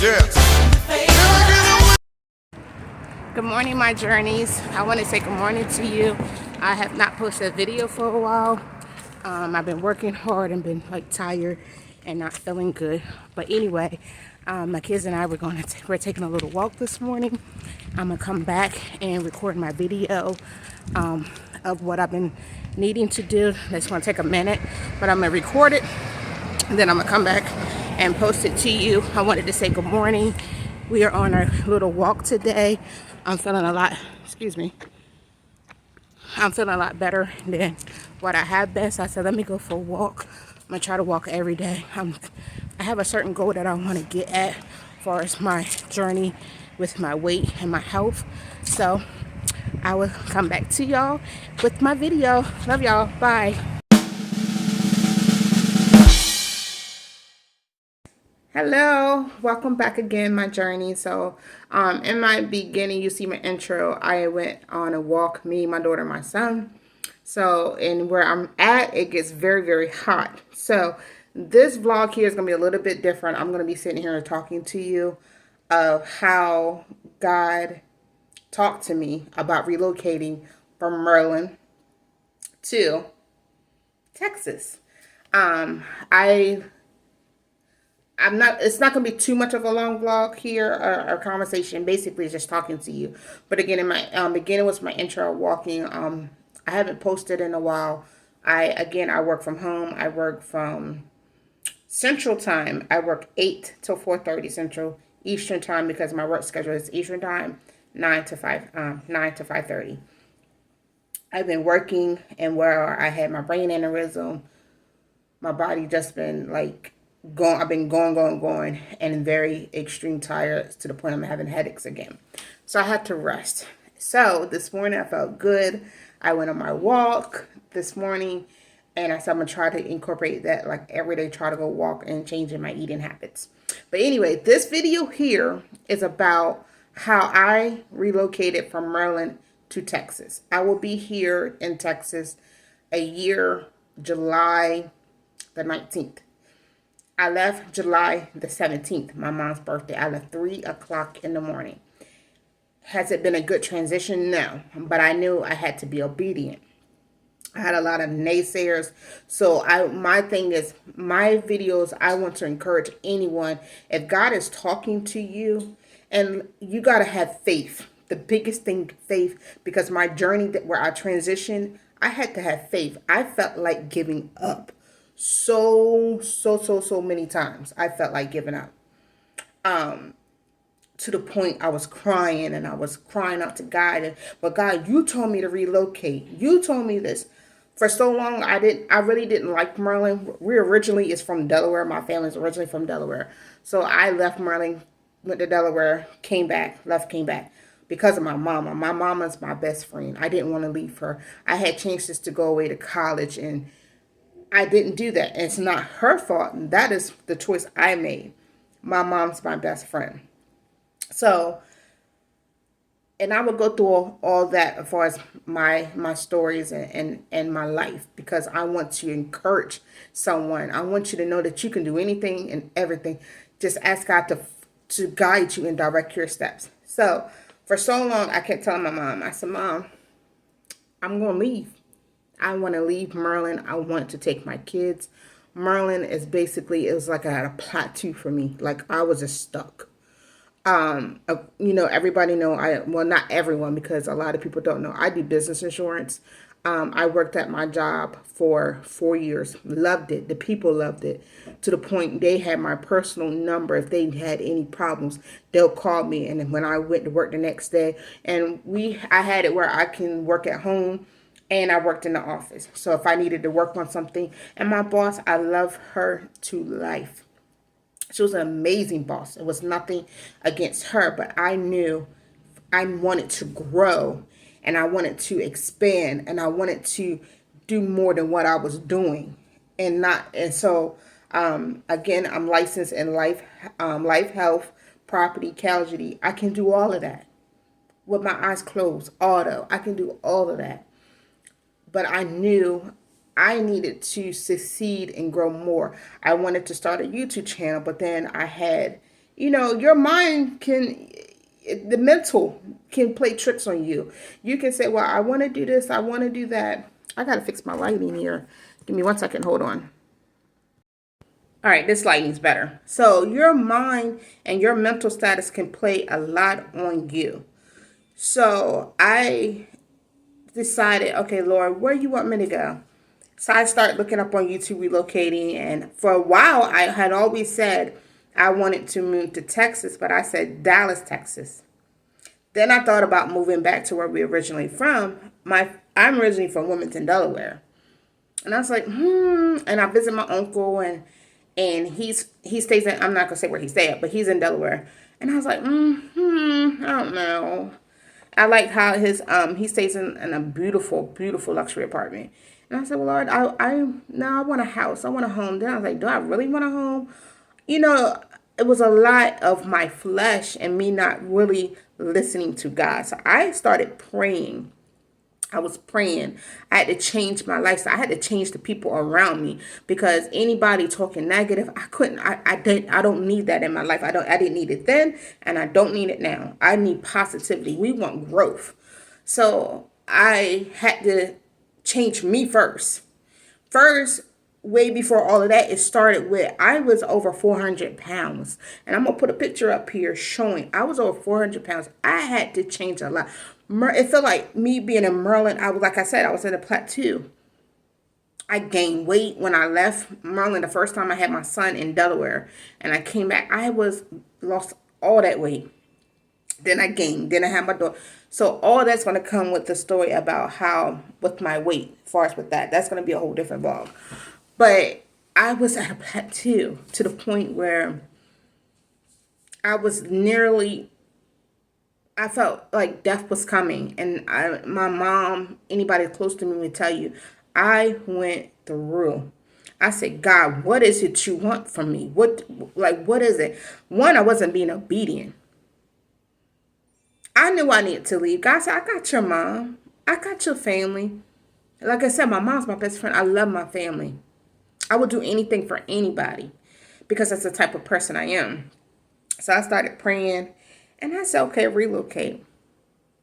Good morning, my journeys. I want to say good morning to you. I have not posted a video for a while. I've been working hard and been like tired and not feeling good. But anyway, my kids and I we're taking a little walk this morning. I'm gonna come back and record my video of what I've been needing to do. It's gonna take a minute, but I'm gonna record it and then I'm gonna come back and post it to you. I wanted to say good morning. We are on our little walk today. I'm feeling a lot, I'm feeling a lot better than what I have been. So I said, let me go for a walk. I'm gonna try to walk every day. I have a certain goal that I want to get at as far as my journey with my weight and my health. So I will come back to y'all with my video. Love y'all. Bye. Hello, welcome back again, my journey. So in my beginning, you see my intro, I went on a walk, me, my daughter, my son. So and where I'm at, it gets very, very hot. So this vlog here is going to be a little bit different. I'm going to be sitting here talking to you of how God talked to me about relocating from Maryland to Texas. It's not going to be too much of a long vlog here, or conversation. Basically, just talking to you. But again, in my beginning was my intro walking. I haven't posted in a while. I work from home. I work from Central Time. I work 8 till 4:30 Central, Eastern Time, because my work schedule is Eastern Time, 9 to 5:30. I've been working, and where I had my brain aneurysm, my body just been like I've been going, and very extreme tired to the point I'm having headaches again. So I had to rest. So this morning I felt good. I went on my walk this morning, and I said I'm gonna try to incorporate that like every day, try to go walk and changing my eating habits. But anyway, this video here is about how I relocated from Maryland to Texas. I will be here in Texas a year, July the 19th. I left July the 17th, my mom's birthday. I left 3 o'clock in the morning. Has it been a good transition? No, but I knew I had to be obedient. I had a lot of naysayers. So my thing is, my videos, I want to encourage anyone, if God is talking to you, and you got to have faith. The biggest thing, faith, because my journey where I transitioned, I had to have faith. I felt like giving up. So many times I felt like giving up, to the point I was crying, and I was crying out to God, but God, you told me to relocate, you told me this. For so long I really didn't like Maryland. We originally is from Delaware. My family's originally from Delaware. So I left Maryland, went to Delaware, came back, came back because of my mama. My mama's my best friend. I didn't want to leave her. I had chances to go away to college, and I didn't do that. It's not her fault. That is the choice I made. My mom's my best friend. So, and I would go through all that as far as my stories and my life, because I want to encourage someone. I want you to know that you can do anything and everything. Just ask God to guide you and direct your steps. So, for so long, I kept telling my mom, I said, Mom, I'm going to leave. I want to leave Maryland. I want to take my kids. Maryland is basically, it was like I had a plateau for me. Like I was just stuck. Everybody know well, not everyone, because a lot of people don't know. I do business insurance. I worked at my job for 4 years. Loved it. The people loved it, to the point they had my personal number. If they had any problems, they'll call me. And then when I went to work the next day, and I had it where I can work at home, and I worked in the office. So if I needed to work on something, and my boss, I love her to life. She was an amazing boss. It was nothing against her, but I knew I wanted to grow, and I wanted to expand, and I wanted to do more than what I was doing. So again, I'm licensed in life, health, property, casualty. I can do all of that with my eyes closed. Auto, I can do all of that. But I knew I needed to succeed and grow more. I wanted to start a YouTube channel, but then I had Your mind can, the mental can play tricks on you. You can say, well, I want to do this, I want to do that. I got to fix my lighting here. Give me 1 second, hold on. All right, this lighting's better. So your mind and your mental status can play a lot on you. So I decided, okay, Lord, where you want me to go? So I started looking up on YouTube relocating, and for a while I had always said I wanted to move to Texas, but I said Dallas, Texas. Then I thought about moving back to where we originally from. I'm originally from Wilmington, Delaware. And I was like, and I visit my uncle, and he stays in, I'm not gonna say where he stay at, but he's in Delaware. And I was like, I don't know. I like how he stays in a beautiful, beautiful luxury apartment. And I said, well, Lord, I want a house. I want a home. Then I was like, do I really want a home? It was a lot of my flesh and me not really listening to God. So I started praying. I was praying. I had to change my lifestyle. I had to change the people around me, because anybody talking negative, I don't need that in my life. I didn't need it then, and I don't need it now. I need positivity. We want growth. So I had to change me first. First, way before all of that, it started with, I was over 400 pounds. And I'm going to put a picture up here showing I was over 400 pounds. I had to change a lot. It felt like me being in Maryland, like I said, I was in a plateau. I gained weight when I left Maryland the first time I had my son in Delaware. And I came back, lost all that weight. Then I gained. Then I had my daughter. So all that's going to come with the story about how, with my weight, as far as with that. That's going to be a whole different vlog. But I was at a plateau to the point where I felt like death was coming. And my mom, anybody close to me would tell you, I went through. I said, God, what is it you want from me? What is it? One, I wasn't being obedient. I knew I needed to leave. God said, I got your mom. I got your family. Like I said, my mom's my best friend. I love my family. I would do anything for anybody because that's the type of person I am. So I started praying, and I said, okay, relocate.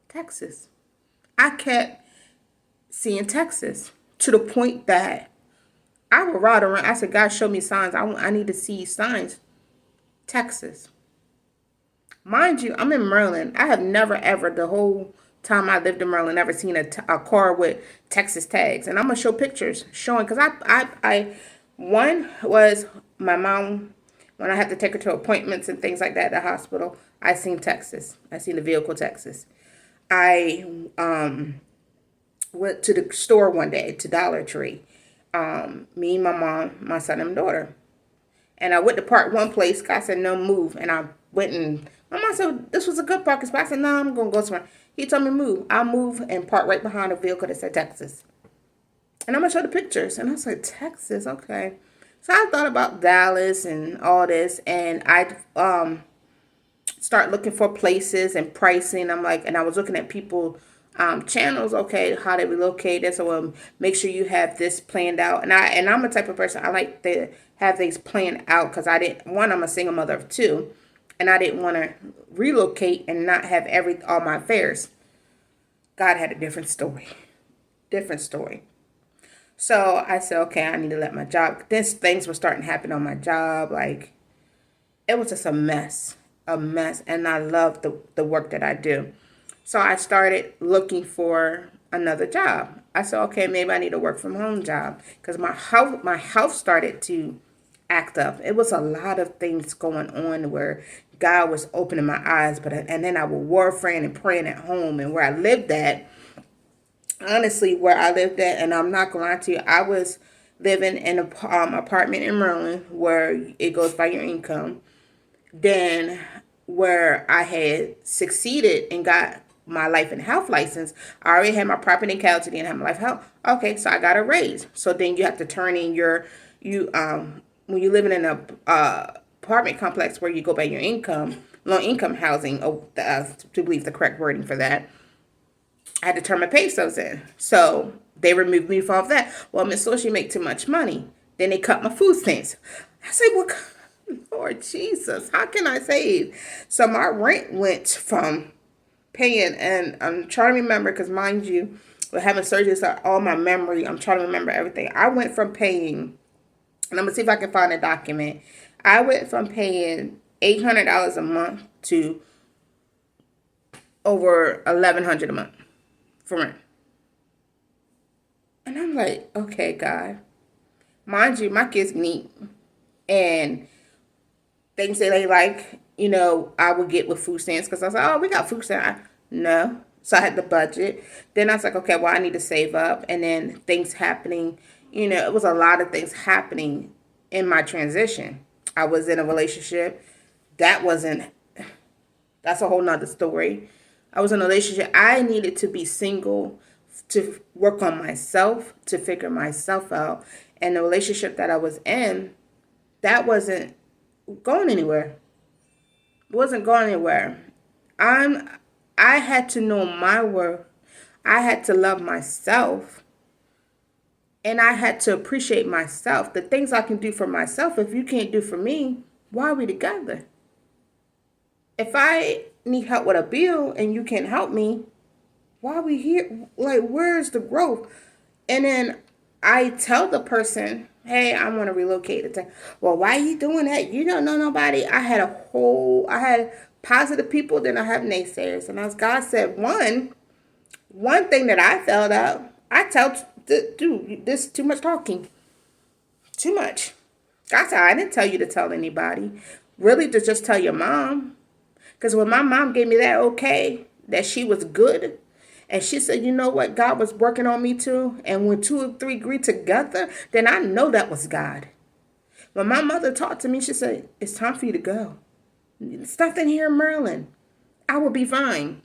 Texas. I kept seeing Texas to the point that I would ride around. I said, God, show me signs. I need to see signs. Texas. Mind you, I'm in Maryland. I have never, ever, the whole time I lived in Maryland, never seen a car with Texas tags. And I'm going to show pictures showing, because one was my mom, when I had to take her to appointments and things like that at the hospital, I seen Texas. I seen the vehicle Texas. I went to the store one day, to Dollar Tree. Me, my mom, my son, and my daughter. And I went to park one place. God said, no, move. And I went, and my mom said, this was a good parking spot. I said, no, I'm going to go somewhere. He told me move. I'll move and park right behind a vehicle that said Texas. And I'm going to show the pictures. And I said, Texas, okay. So I thought about Dallas and all this. And I start looking for places and pricing. I'm like, and I was looking at people channels, okay, how they relocate it. So make sure you have this planned out. And I'm a type of person, I like to have things planned out, because I'm a single mother of two, and I didn't want to relocate and not have all my affairs. God had a different story. So I said, okay, I need to let my job. Things were starting to happen on my job. Like, it was just a mess. And I love the work that I do. So I started looking for another job. I said, okay, maybe I need a work from home job, because my health started to act up. It was a lot of things going on where God was opening my eyes, and then I was warfaring and praying at home. And where I lived at, honestly, and I'm not going to lie to you, I was living in an apartment in Maryland where it goes by your income. Then where I had succeeded and got my life and health license, I already had my property and casualty and had my life health. Okay, so I got a raise. So then you have to turn in when you're living in a apartment complex where you go by your income, low income housing, to believe the correct wording for that, I had to turn my pay stubs in. So they removed me from that. Well, Miss Lewis, you make too much money. Then they cut my food stamps. I said, well, Lord Jesus, how can I save? So my rent went from paying, and I'm trying to remember because, mind you, with having surgery, so all my memory, I'm trying to remember everything. I went from paying, and I'm gonna see if I can find a document. I went from paying $800 a month to over $1,100 a month for rent. And I'm like, okay, God. Mind you, my kids neat. And things that they like, I would get with food stamps because I was like, oh, we got food stamps. No. So I had the budget. Then I was like, okay, well, I need to save up. And then things happening, it was a lot of things happening in my transition. I was in a relationship. That wasn't, that's a whole nother story. I was in a relationship. I needed to be single to work on myself, to figure myself out. And the relationship that I was in, that wasn't going anywhere. It wasn't going anywhere. I had to know my worth. I had to love myself. And I had to appreciate myself. The things I can do for myself, if you can't do for me, why are we together? If I need help with a bill and you can't help me, why are we here? Like, where's the growth? And then I tell the person, hey, I want to relocate. It's like, well, why are you doing that? You don't know nobody. I had positive people, then I have naysayers. And as God said, one thing that I found out, I tell, dude, this is too much talking. Too much. God said, I didn't tell you to tell anybody. Really, to just tell your mom. Because when my mom gave me that okay, that she was good, and she said, you know what, God was working on me too. And when two or three agree together, then I know that was God. When my mother talked to me, she said, it's time for you to go. It's nothing here in Maryland. I will be fine.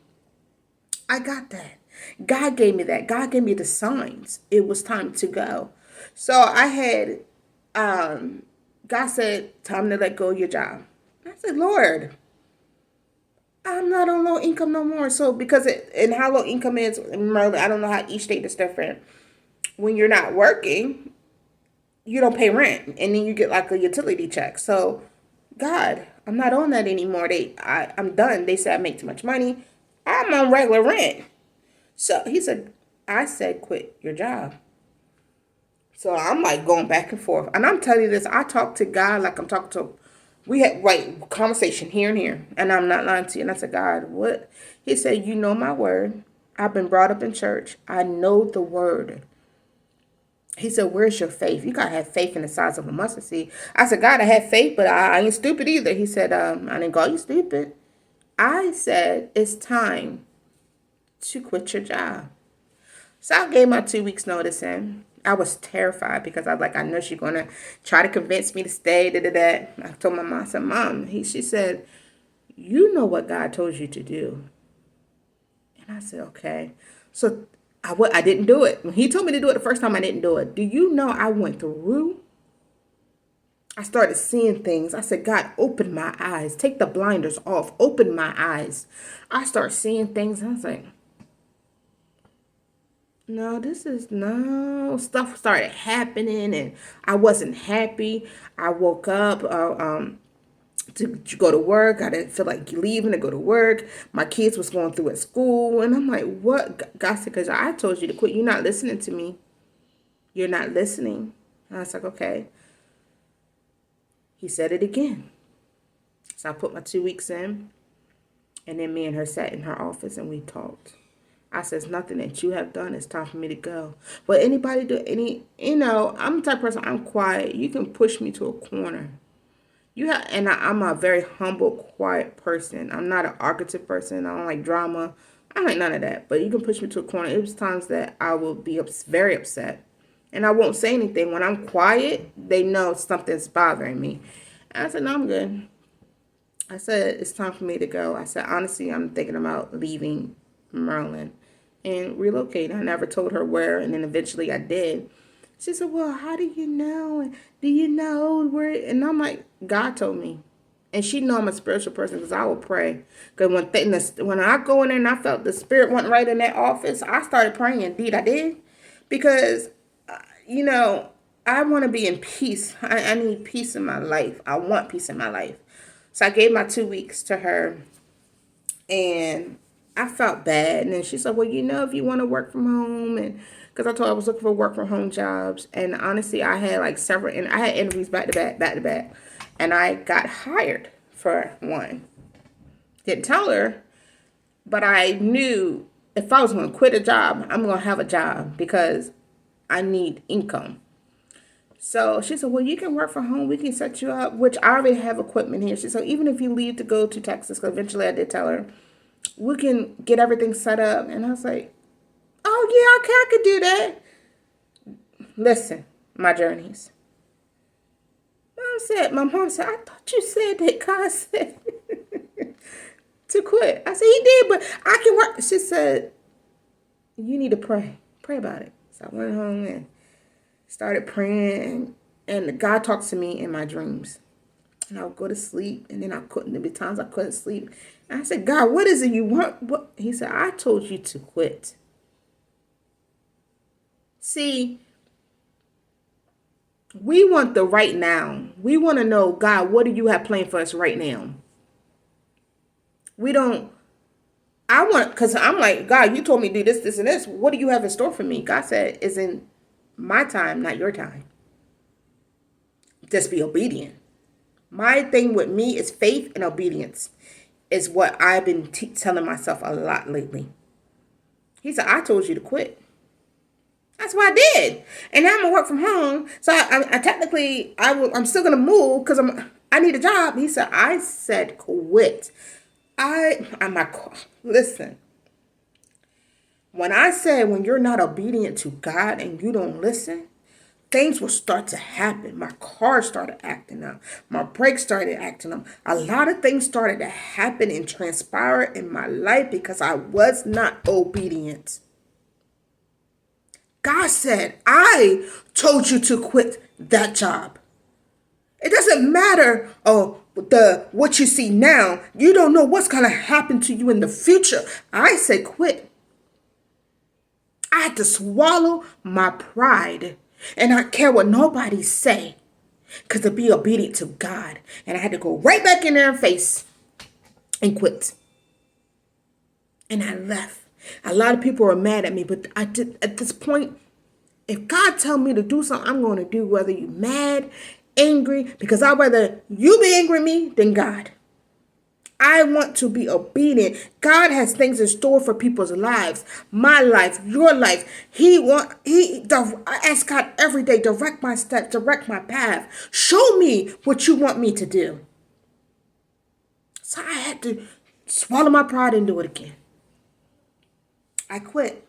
I got that. God gave me that. God gave me the signs. It was time to go. So I had, God said, time to let go of your job. I said, Lord, I'm not on low income no more. So and how low income is in Maryland, I don't know how each state is different. When you're not working, you don't pay rent, and then you get like a utility check. So, God, I'm not on that anymore. I'm done. They said I make too much money. I'm on regular rent. So I said, quit your job. So I'm like going back and forth, and I'm telling you this. I talk to God like I'm talking to. We had conversation here and here, and I'm not lying to you. And I said, God, what? He said, you know my word. I've been brought up in church. I know the word. He said, where's your faith? You got to have faith in the size of a mustard seed. I said, God, I have faith, but I ain't stupid either. He said, I didn't call you stupid. I said, it's time to quit your job. So I gave my 2 weeks notice in. I was terrified because I was like, I know she's going to try to convince me to stay. I told my mom, I said, Mom, she said, you know what God told you to do. And I said, okay. So I didn't do it. When he told me to do it the first time, I didn't do it. Do you know I went through? I started seeing things. I said, God, open my eyes. Take the blinders off. Open my eyes. I started seeing things. And I was like, no, stuff started happening and I wasn't happy. I woke up to go to work. I didn't feel like leaving to go to work. My kids was going through at school and I'm like, what? God said, because I told you to quit. You're not listening to me. You're not listening. And I was like, okay. He said it again. So I put my 2 weeks in and then me and her sat in her office and we talked. I says, nothing that you have done. It's time for me to go. But anybody do I'm the type of person, I'm quiet. You can push me to a corner. I'm a very humble, quiet person. I'm not an argumentative person. I don't like drama. I don't like none of that. But you can push me to a corner. It was times that I will be very upset. And I won't say anything. When I'm quiet, they know something's bothering me. And I said, no, I'm good. I said, it's time for me to go. I said, honestly, I'm thinking about leaving Maryland and relocating. I never told her where, and then eventually I did. She said, well, how do you know? And do you know where? And I'm like, God told me. And she know I'm a spiritual person because I will pray. Because when I go in there and I felt the spirit went right in that office, I started praying. Indeed, I did. Because, I want to be in peace. I need peace in my life. I want peace in my life. So I gave my 2 weeks to her, and I felt bad. And then she said, well, if you want to work from home, and because I told her I was looking for work from home jobs. And honestly, I had like several, and I had interviews back to back, back to back. And I got hired for one. Didn't tell her, but I knew if I was going to quit a job, I'm going to have a job because I need income. So she said, well, you can work from home. We can set you up, which I already have equipment here. She said, even if you leave to go to Texas, because eventually I did tell her, we can get everything set up. And I was like, oh, yeah, okay, I could do that. Listen, my journeys. My mom said, I thought you said that God said to quit. I said, he did, but I can work. She said, you need to pray. Pray about it. So I went home and started praying, and God talks to me in my dreams. And I would go to sleep, and then there'd be times I couldn't sleep. And I said, God, what is it you want? What? He said, I told you to quit. See, we want the right now. We want to know, God, what do you have planned for us right now? Because I'm like, God, you told me to do this, this, and this. What do you have in store for me? God said, it's in my time, not your time. Just be obedient. My thing with me is faith and obedience is what I've been telling myself a lot lately. He said, I told you to quit. That's what I did. And now I'm going to work from home. So I'm still going to move because I need a job. He said, I said quit. Listen. When I said when you're not obedient to God and you don't listen, things will start to happen. My car started acting up. My brakes started acting up. A lot of things started to happen and transpire in my life because I was not obedient. God said, I told you to quit that job. It doesn't matter what you see now. You don't know what's going to happen to you in the future. I said quit. I had to swallow my pride and not care what nobody say, because to be obedient to God. And I had to go right back in their face and quit. And I left. A lot of people are mad at me, but I did. At this point, if God tell me to do something, I'm going to do, whether you're mad, angry, because I'd rather you be angry at me than God. I want to be obedient. God has things in store for people's lives. My life, your life. I ask God every day, direct my steps, direct my path. Show me what you want me to do. So I had to swallow my pride and do it again. I quit.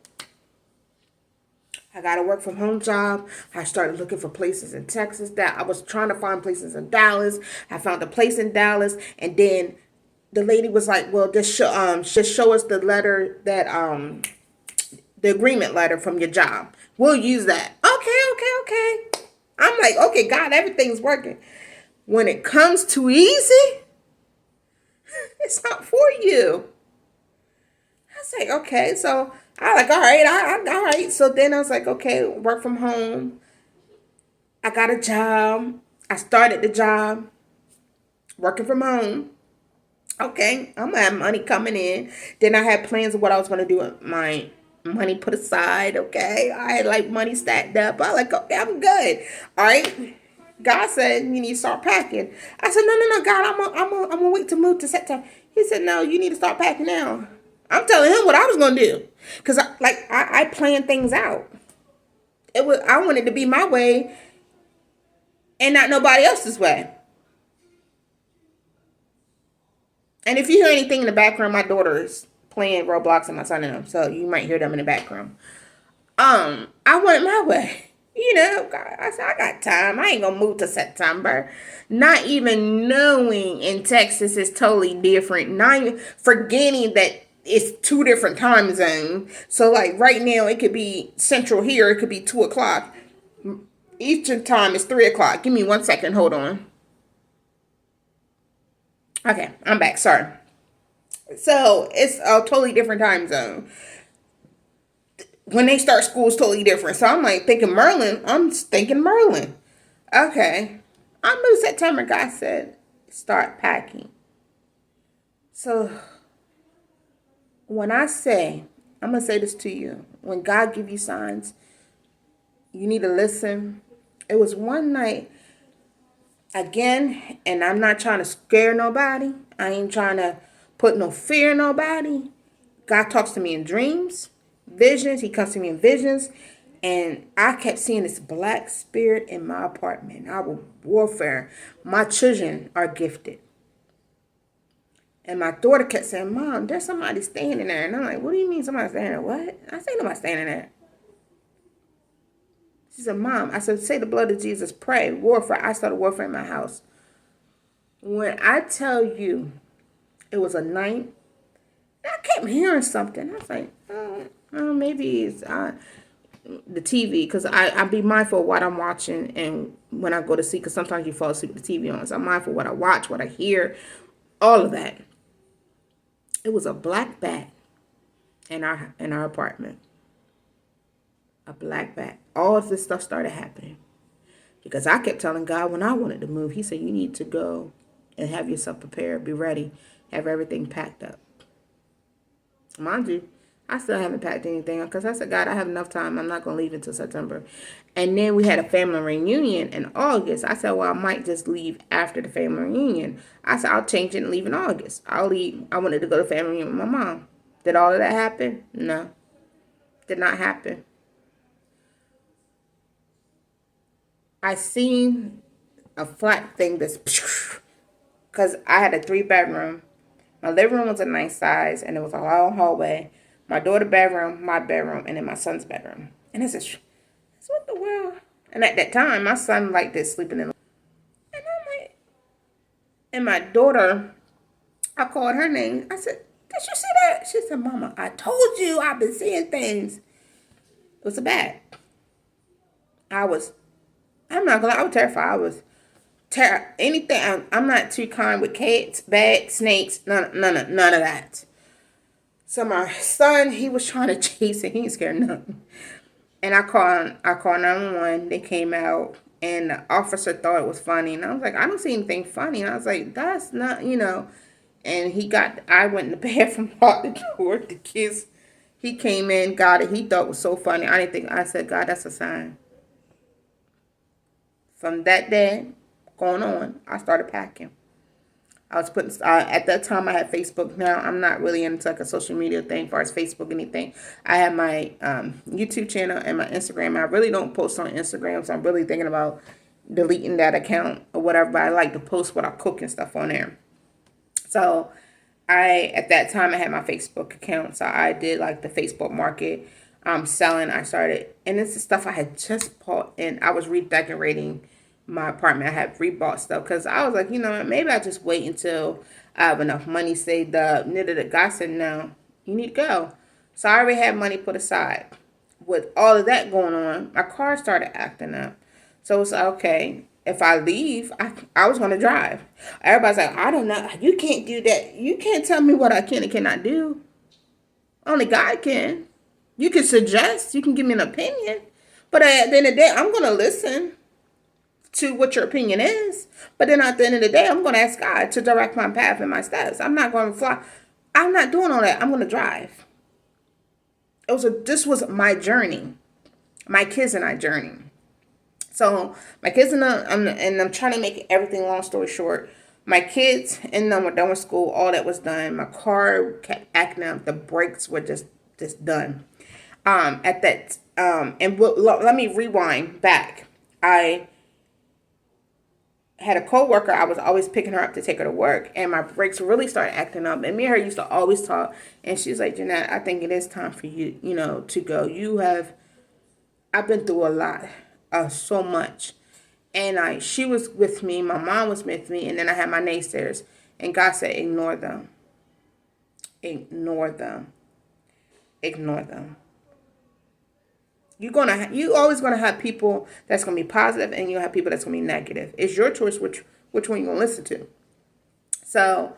I got a work from home job. I started looking for places in Texas. That I was trying to find places in Dallas. I found a place in Dallas, and then the lady was like, well, just show us the letter that the agreement letter from your job. We'll use that. Okay. I'm like, okay, God, everything's working. When it comes too easy, it's not for you. I was like, okay. So I was like, all right, all right. So then I was like, okay, work from home. I got a job. I started the job working from home. Okay, I'm gonna have money coming in. Then I had plans of what I was gonna do with my money put aside. Okay, I had like money stacked up. I was like, okay, I'm good. All right. God said you need to start packing. I said, no, God, I'm gonna wait to move to September. He said, no, you need to start packing now. I'm telling him what I was gonna do, cause I planned things out. I wanted to be my way and not nobody else's way. And if you hear anything in the background, my daughter is playing Roblox and my son and them, so you might hear them in the background. I want it my way. I said, I got time. I ain't gonna move to September. Not even knowing in Texas is totally different. Not even forgetting that it's 2 different time zones. So like right now it could be central here, it could be 2:00. Eastern time is 3:00. Give me 1 second, hold on. Okay, I'm back. Sorry. So it's a totally different time zone. when they start school is totally different. So I'm like thinking Merlin. I'm thinking Merlin. Okay. I moved September. God said, start packing. So when I say, I'm going to say this to you. When God give you signs, you need to listen. It was one night, again, and I'm not trying to scare nobody. I ain't trying to put no fear in nobody. God talks to me in dreams, visions. He comes to me in visions. And I kept seeing this black spirit in my apartment. I was warfare. My children are gifted. And my daughter kept saying, Mom, there's somebody standing there. And I'm like, what do you mean somebody standing there? What? I say nobody standing there. She said, Mom, I said, say the blood of Jesus, pray, warfare. I started warfare in my house. When I tell you it was a night, I kept hearing something. I was like, maybe it's the TV, because I be mindful of what I'm watching and when I go to sleep, because sometimes you fall asleep with the TV on. So I'm mindful of what I watch, what I hear, all of that. It was a black bat in our apartment. A black bat. All of this stuff started happening because I kept telling God when I wanted to move, he said, you need to go and have yourself prepared, be ready, have everything packed up. Mind you, I still haven't packed anything because I said, God, I have enough time. I'm not going to leave until September. And then we had a family reunion in August. I said, well, I might just leave after the family reunion. I said, I'll change it and leave in August. I'll leave. I wanted to go to family reunion with my mom. Did all of that happen? No. Did not happen. I seen a flat thing that's because I had a 3-bedroom. My living room was a nice size and it was a long hallway. My daughter's bedroom, my bedroom, and then my son's bedroom. And I said, what the world? And at that time, my son liked this sleeping in. And I'm like, and my daughter, I called her name. I said, did you see that? She said, Mama, I told you I've been seeing things. It was a bat. I'm not gonna lie, I was terrified. I was anything. I'm not too kind with cats, bats, snakes, none of that. So my son, he was trying to chase it. He ain't scared of nothing. And I called 911. They came out, and the officer thought it was funny. And I was like, I don't see anything funny. And I was like, that's not, And I went in the bathroom, locked the door. The kids, he came in, got it. He thought it was so funny. I said, God, that's a sign. From that day going on, I started packing. I was putting, at that time I had Facebook. Now I'm not really into like a social media thing as far as Facebook, anything. I have my YouTube channel and my Instagram. I really don't post on Instagram, so I'm really thinking about deleting that account or whatever, but I like to post what I cook and stuff on there. So at that time I had my Facebook account, so I did like the Facebook market. Selling. I started, and this is stuff I had just bought, and I was redecorating my apartment. I had rebought stuff because I was like, maybe I just wait until I have enough money saved up. God said, no, you need to go. So I already had money put aside. With all of that going on, my car started acting up. So it's like, okay, if I leave, I was going to drive. Everybody's like, I don't know. You can't do that. You can't tell me what I can and cannot do. Only God can. You can suggest, you can give me an opinion, but at the end of the day, I'm going to listen to what your opinion is. But then at the end of the day, I'm going to ask God to direct my path and my steps. I'm not going to fly. I'm not doing all that. I'm going to drive. This was my journey, my kids and I journey. So my kids and I'm trying to make everything, long story short. My kids and them were done with school. All that was done. My car kept acting up. The brakes were just done. Let me rewind back. I had a coworker. I was always picking her up to take her to work, and my brakes really started acting up. And me and her used to always talk. And she's like, Jeanette, I think it is time for you, to go. I've been through a lot, so much. And she was with me. My mom was with me, and then I had my naysayers. And God said, ignore them. Ignore them. Ignore them. You always gonna have people that's gonna be positive, and you'll have people that's gonna be negative. It's your choice which one you're gonna listen to. So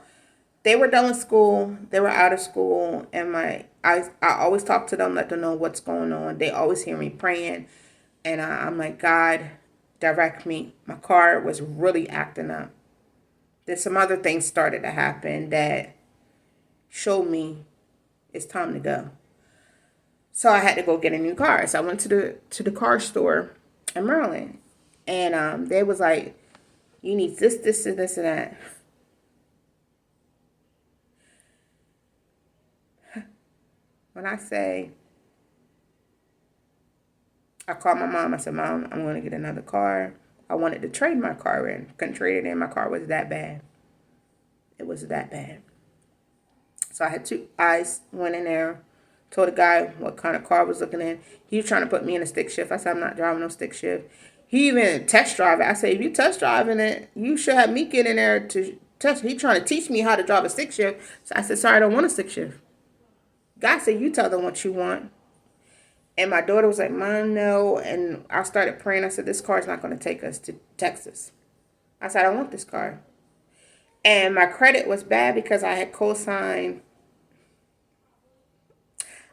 they were done with school, they were out of school, and my I always talk to them, let them know what's going on. They always hear me praying. And I'm like, God, direct me. My car was really acting up. There's some other things started to happen that showed me it's time to go. So I had to go get a new car. So I went to the car store in Maryland. And they was like, you need this, and this, and that. When I say, I called my mom. I said, Mom, I'm going to get another car. I wanted to trade my car in. Couldn't trade it in. My car was that bad. It was that bad. So I went in there, told the guy what kind of car I was looking in. He was trying to put me in a stick shift. I said, I'm not driving no stick shift. He even test drive it. I said, if you test driving it, you should have me get in there to test. He trying to teach me how to drive a stick shift. So I said, sorry, I don't want a stick shift. God said, you tell them what you want. And my daughter was like, Mom, no. And I started praying. I said, this car is not going to take us to Texas. I said, I want this car. And my credit was bad because I had co-signed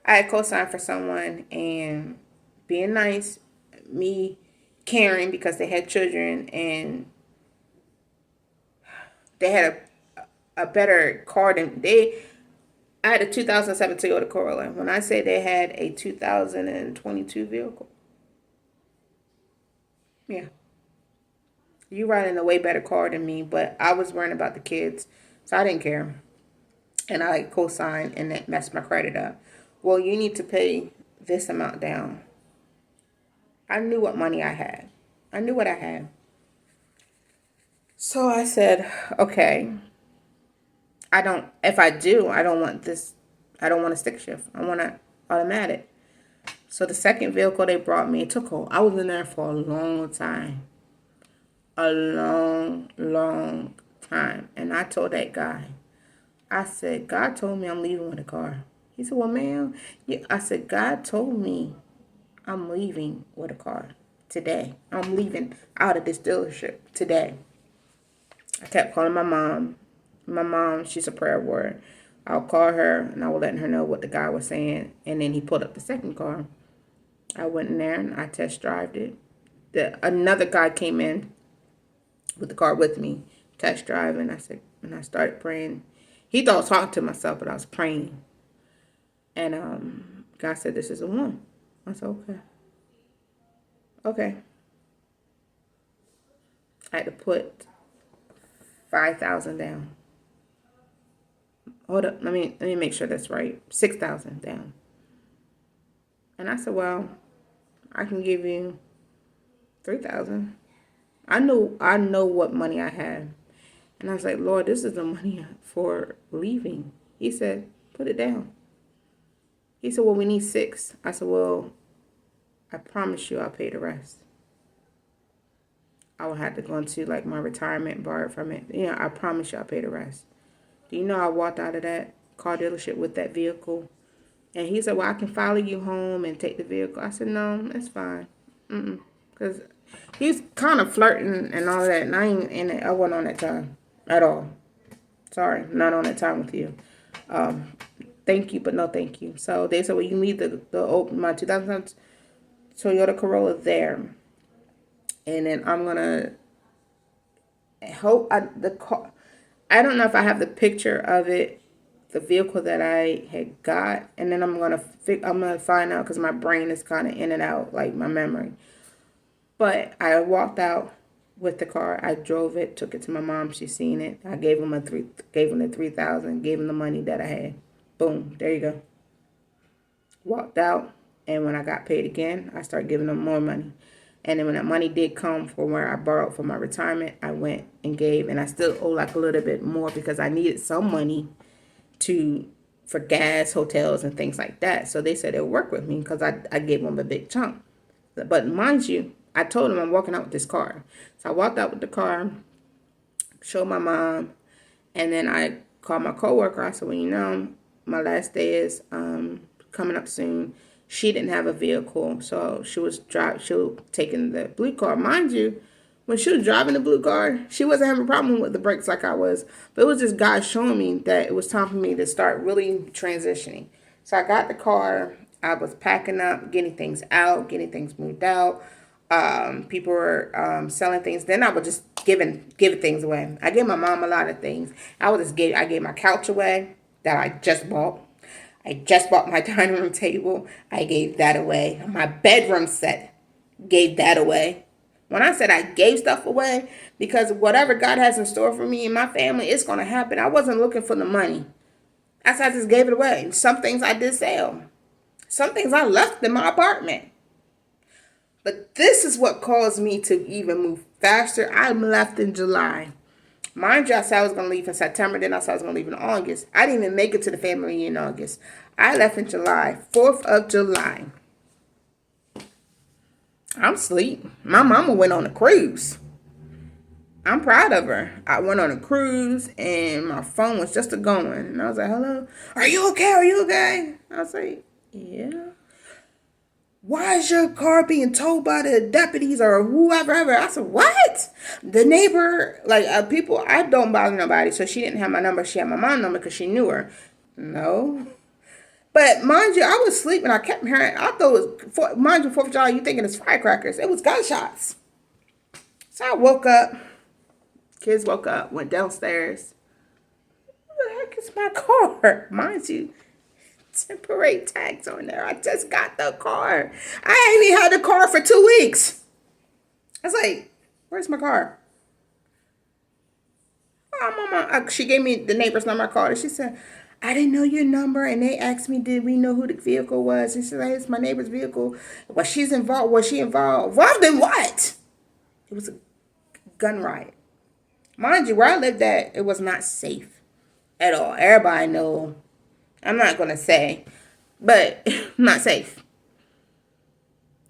for someone and being nice, me caring because they had children and they had a better car than they. I had a 2007 Toyota Corolla. When I say they had a 2022 vehicle, yeah, you riding a way better car than me. But I was worrying about the kids, so I didn't care, and I co-signed, and that messed my credit up. Well, you need to pay this amount down. I knew what money I had. I knew what I had. So I said, okay, if I do, I don't want this, I don't want a stick shift. I want an automatic. So the second vehicle they brought me, I was in there for a long time. A long, long time. And I told that guy, I said, God told me I'm leaving with a car. He said, well, ma'am, yeah. I said, God told me I'm leaving with a car today. I'm leaving out of this dealership today. I kept calling my mom. My mom, she's a prayer warrior. I'll call her and I was letting her know what the guy was saying. And then he pulled up the second car. I went in there and I test drove it. Another guy came in with the car with me, test driving. And I started praying. He thought I was talking to myself, but I was praying. And God said, this is the one. I said, okay. Okay. I had to put $5,000 down. Hold up, let me make sure that's right. $6,000 down. And I said, well, I can give you $3,000. I know what money I had. And I was like, Lord, this is the money for leaving. He said, put it down. He said, well, we need $6,000. I said, well, I promise you I'll pay the rest. I would have to go into like my retirement, borrow from it. Yeah, I promise you I'll pay the rest. Do you know I walked out of that car dealership with that vehicle? And he said, well, I can follow you home and take the vehicle. I said, no, that's fine. Because he's kind of flirting and all that. And I wasn't on that time at all. Sorry, not on that time with you. Thank you, but no thank you. So they said, well, you need my 2000 Toyota Corolla there. And then I'm going to hope the car. I don't know if I have the picture of it, the vehicle that I had got, and then I'm gonna find out because my brain is kind of in and out, like my memory. But I walked out with the car. I drove it, took it to my mom. She seen it. I gave him the $3,000, gave him the money that I had. Boom, there you go. Walked out, and when I got paid again, I started giving them more money. And then when that money did come from where I borrowed for my retirement, I went and gave. And I still owe like a little bit more because I needed some money for gas, hotels, and things like that. So they said they'll work with me because I gave them a big chunk. But mind you, I told them I'm walking out with this car. So I walked out with the car, showed my mom, and then I called my coworker. I said, well, you know, my last day is coming up soon. She didn't have a vehicle, so she was taking the blue car. Mind you, when she was driving the blue car, she wasn't having a problem with the brakes like I was. But it was just God showing me that it was time for me to start really transitioning. So I got the car. I was packing up, getting things out, getting things moved out. People were selling things. Then I was just giving things away. I gave my mom a lot of things. I gave my couch away that I just bought. I just bought my dining room table. I gave that away. My bedroom set, gave that away. When I said I gave stuff away, because whatever God has in store for me and my family, it's going to happen. I wasn't looking for the money. I just gave it away. Some things I did sell. Some things I left in my apartment. But this is what caused me to even move faster. I left in July. Mind you, I said I was going to leave in September. Then I said I was going to leave in August. I didn't even make it to the family reunion in August. I left in July, 4th of July. I'm asleep. My mama went on a cruise. I'm proud of her. I went on a cruise and my phone was just a going. And I was like, hello, are you okay? Are you okay? I was like, yeah. Why is your car being towed by the deputies or whoever ever? I said, what? The neighbor, people, I don't bother nobody. So she didn't have my number. She had my mom's number because she knew her. No. But mind you, I was sleeping. I kept hearing, I thought it was, mind you, 4th of July, you thinking it's firecrackers. It was gunshots. So I woke up. Kids woke up, went downstairs. What the heck is my car? Mind you, temporary tags on there. I just got the car. I ain't even had the car for 2 weeks. I was like, where's my car? Oh, mama. She gave me the neighbor's number. I called her. She said, I didn't know your number. And they asked me, did we know who the vehicle was? And she said, hey, it's my neighbor's vehicle. Was she involved? Was she involved? Involved in what? It was a gun riot. Mind you, where I lived at, it was not safe at all. Everybody know. I'm not going to say, but not safe.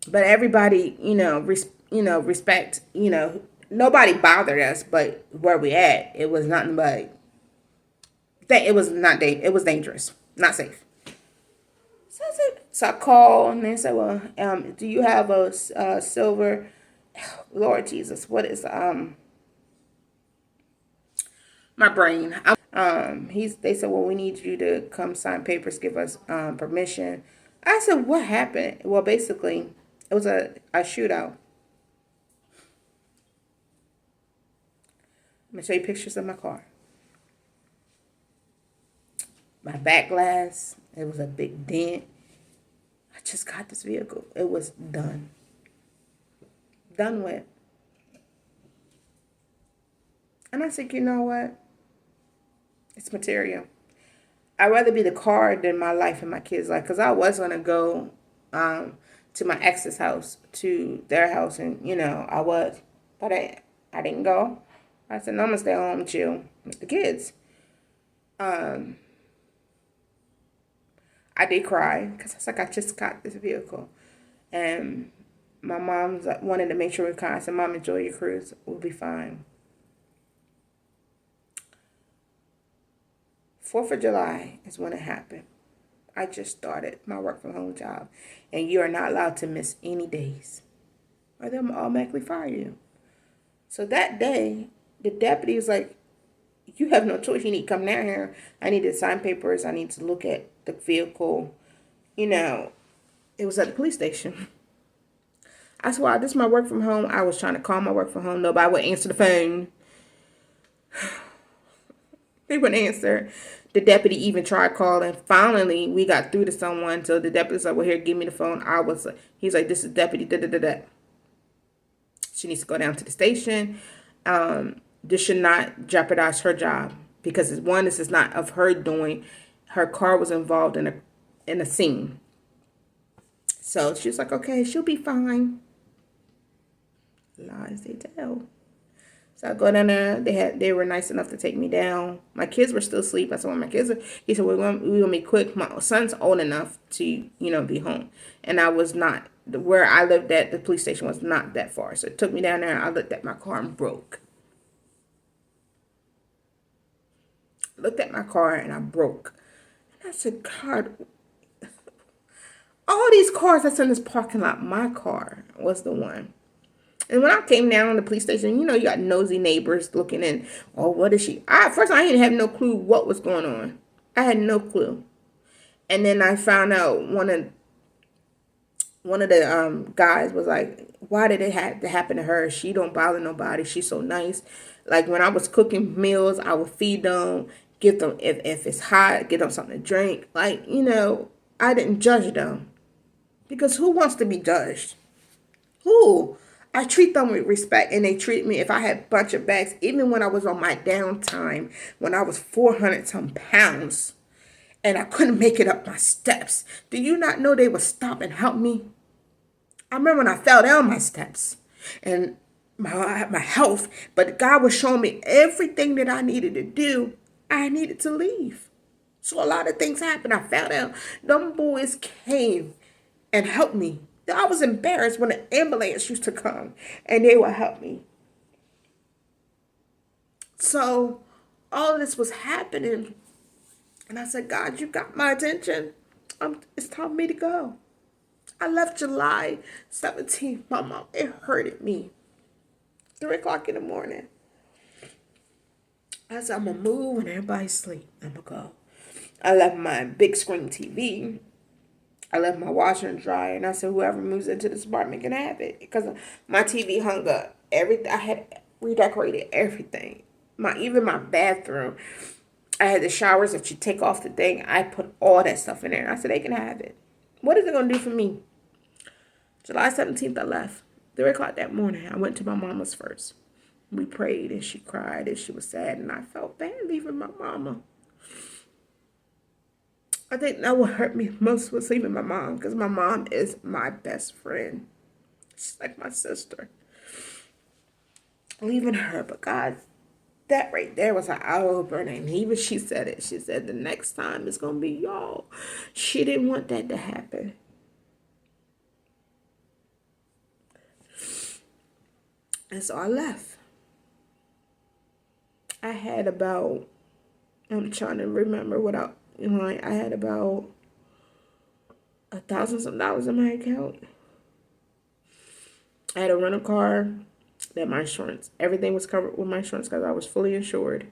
But everybody, respect, nobody bothered us, but where we at, it was nothing but, it was dangerous, not safe. So I called and they said, well, do you have a silver, Lord Jesus, what is, my brain. They said, well, we need you to come sign papers, give us permission. I said, what happened? Well, basically, it was a shootout. I'm going to show you pictures of my car. My back glass, it was a big dent. I just got this vehicle. It was done. Done with. And I said, you know what? It's material. I'd rather be the car than my life and my kids' life. Because I was going to go to my ex's house, to their house. And, I was. But I didn't go. I said, no, I'm going to stay home, chill with the kids. I did cry. Because I was like, I just got this vehicle. And my mom wanted to make sure we were kind. I said, Mom, enjoy your cruise. We'll be fine. 4th of July is when it happened. I just started my work from home job. And you are not allowed to miss any days, or they'll automatically fire you. So that day, the deputy was like, you have no choice. You need to come down here. I need to sign papers. I need to look at the vehicle. It was at the police station. I said, well, this is my work from home. I was trying to call my work from home. Nobody would answer the phone. They wouldn't answer. The deputy even tried calling. Finally, we got through to someone. So the deputy said, well, here, give me the phone. He's like, this is deputy, da-da-da-da. She needs to go down to the station. This should not jeopardize her job. Because this is not of her doing. Her car was involved in a scene. So she's like, okay, she'll be fine. Lies they tell. So I go down there. They were nice enough to take me down. My kids were still asleep. I said, well, my kids are, he said, we're gonna be quick. My son's old enough to, be home. And I was not, where I lived at, the police station was not that far. So it took me down there and I looked at my car and broke. Looked at my car and I broke. And I said, God, all these cars that's in this parking lot, my car was the one. And when I came down to the police station, you got nosy neighbors looking in. Oh, what is she? First, I didn't have no clue what was going on. I had no clue. And then I found out one of the guys was like, why did it have to happen to her? She don't bother nobody. She's so nice. Like when I was cooking meals, I would feed them, give them if it's hot, give them something to drink. Like, I didn't judge them because who wants to be judged? Who? I treat them with respect and they treat me if I had a bunch of bags, even when I was on my downtime, when I was 400 some pounds and I couldn't make it up my steps. Do you not know they would stop and help me? I remember when I fell down my steps and my health, but God was showing me everything that I needed to do. I needed to leave. So a lot of things happened. I fell down. Them boys came and helped me. I was embarrassed when the ambulance used to come and they would help me. So all of this was happening. And I said, God, you got my attention. It's time for me to go. I left July 17th. My mom, it hurted me. 3 o'clock in the morning. I said, I'm going to move when everybody's asleep. I'm going to go. I left my big screen TV. I left my washer and dryer. And I said, whoever moves into this apartment can have it. Because my TV hung up. I had redecorated everything. Even my bathroom. I had the showers. If you take off the thing, I put all that stuff in there. And I said, they can have it. What is it going to do for me? July 17th, I left. 3 o'clock that morning, I went to my mama's first. We prayed and she cried and she was sad and I felt bad leaving my mama. I think that what hurt me most was leaving my mom because my mom is my best friend. She's like my sister. Leaving her, but God, that right there was an eye opener. And even she said it. She said the next time it's going to be y'all. She didn't want that to happen. And so I left. I had about, I'm trying to remember what I had about $1,000 some in my account. I had a rental car that my insurance, everything was covered with my insurance because I was fully insured.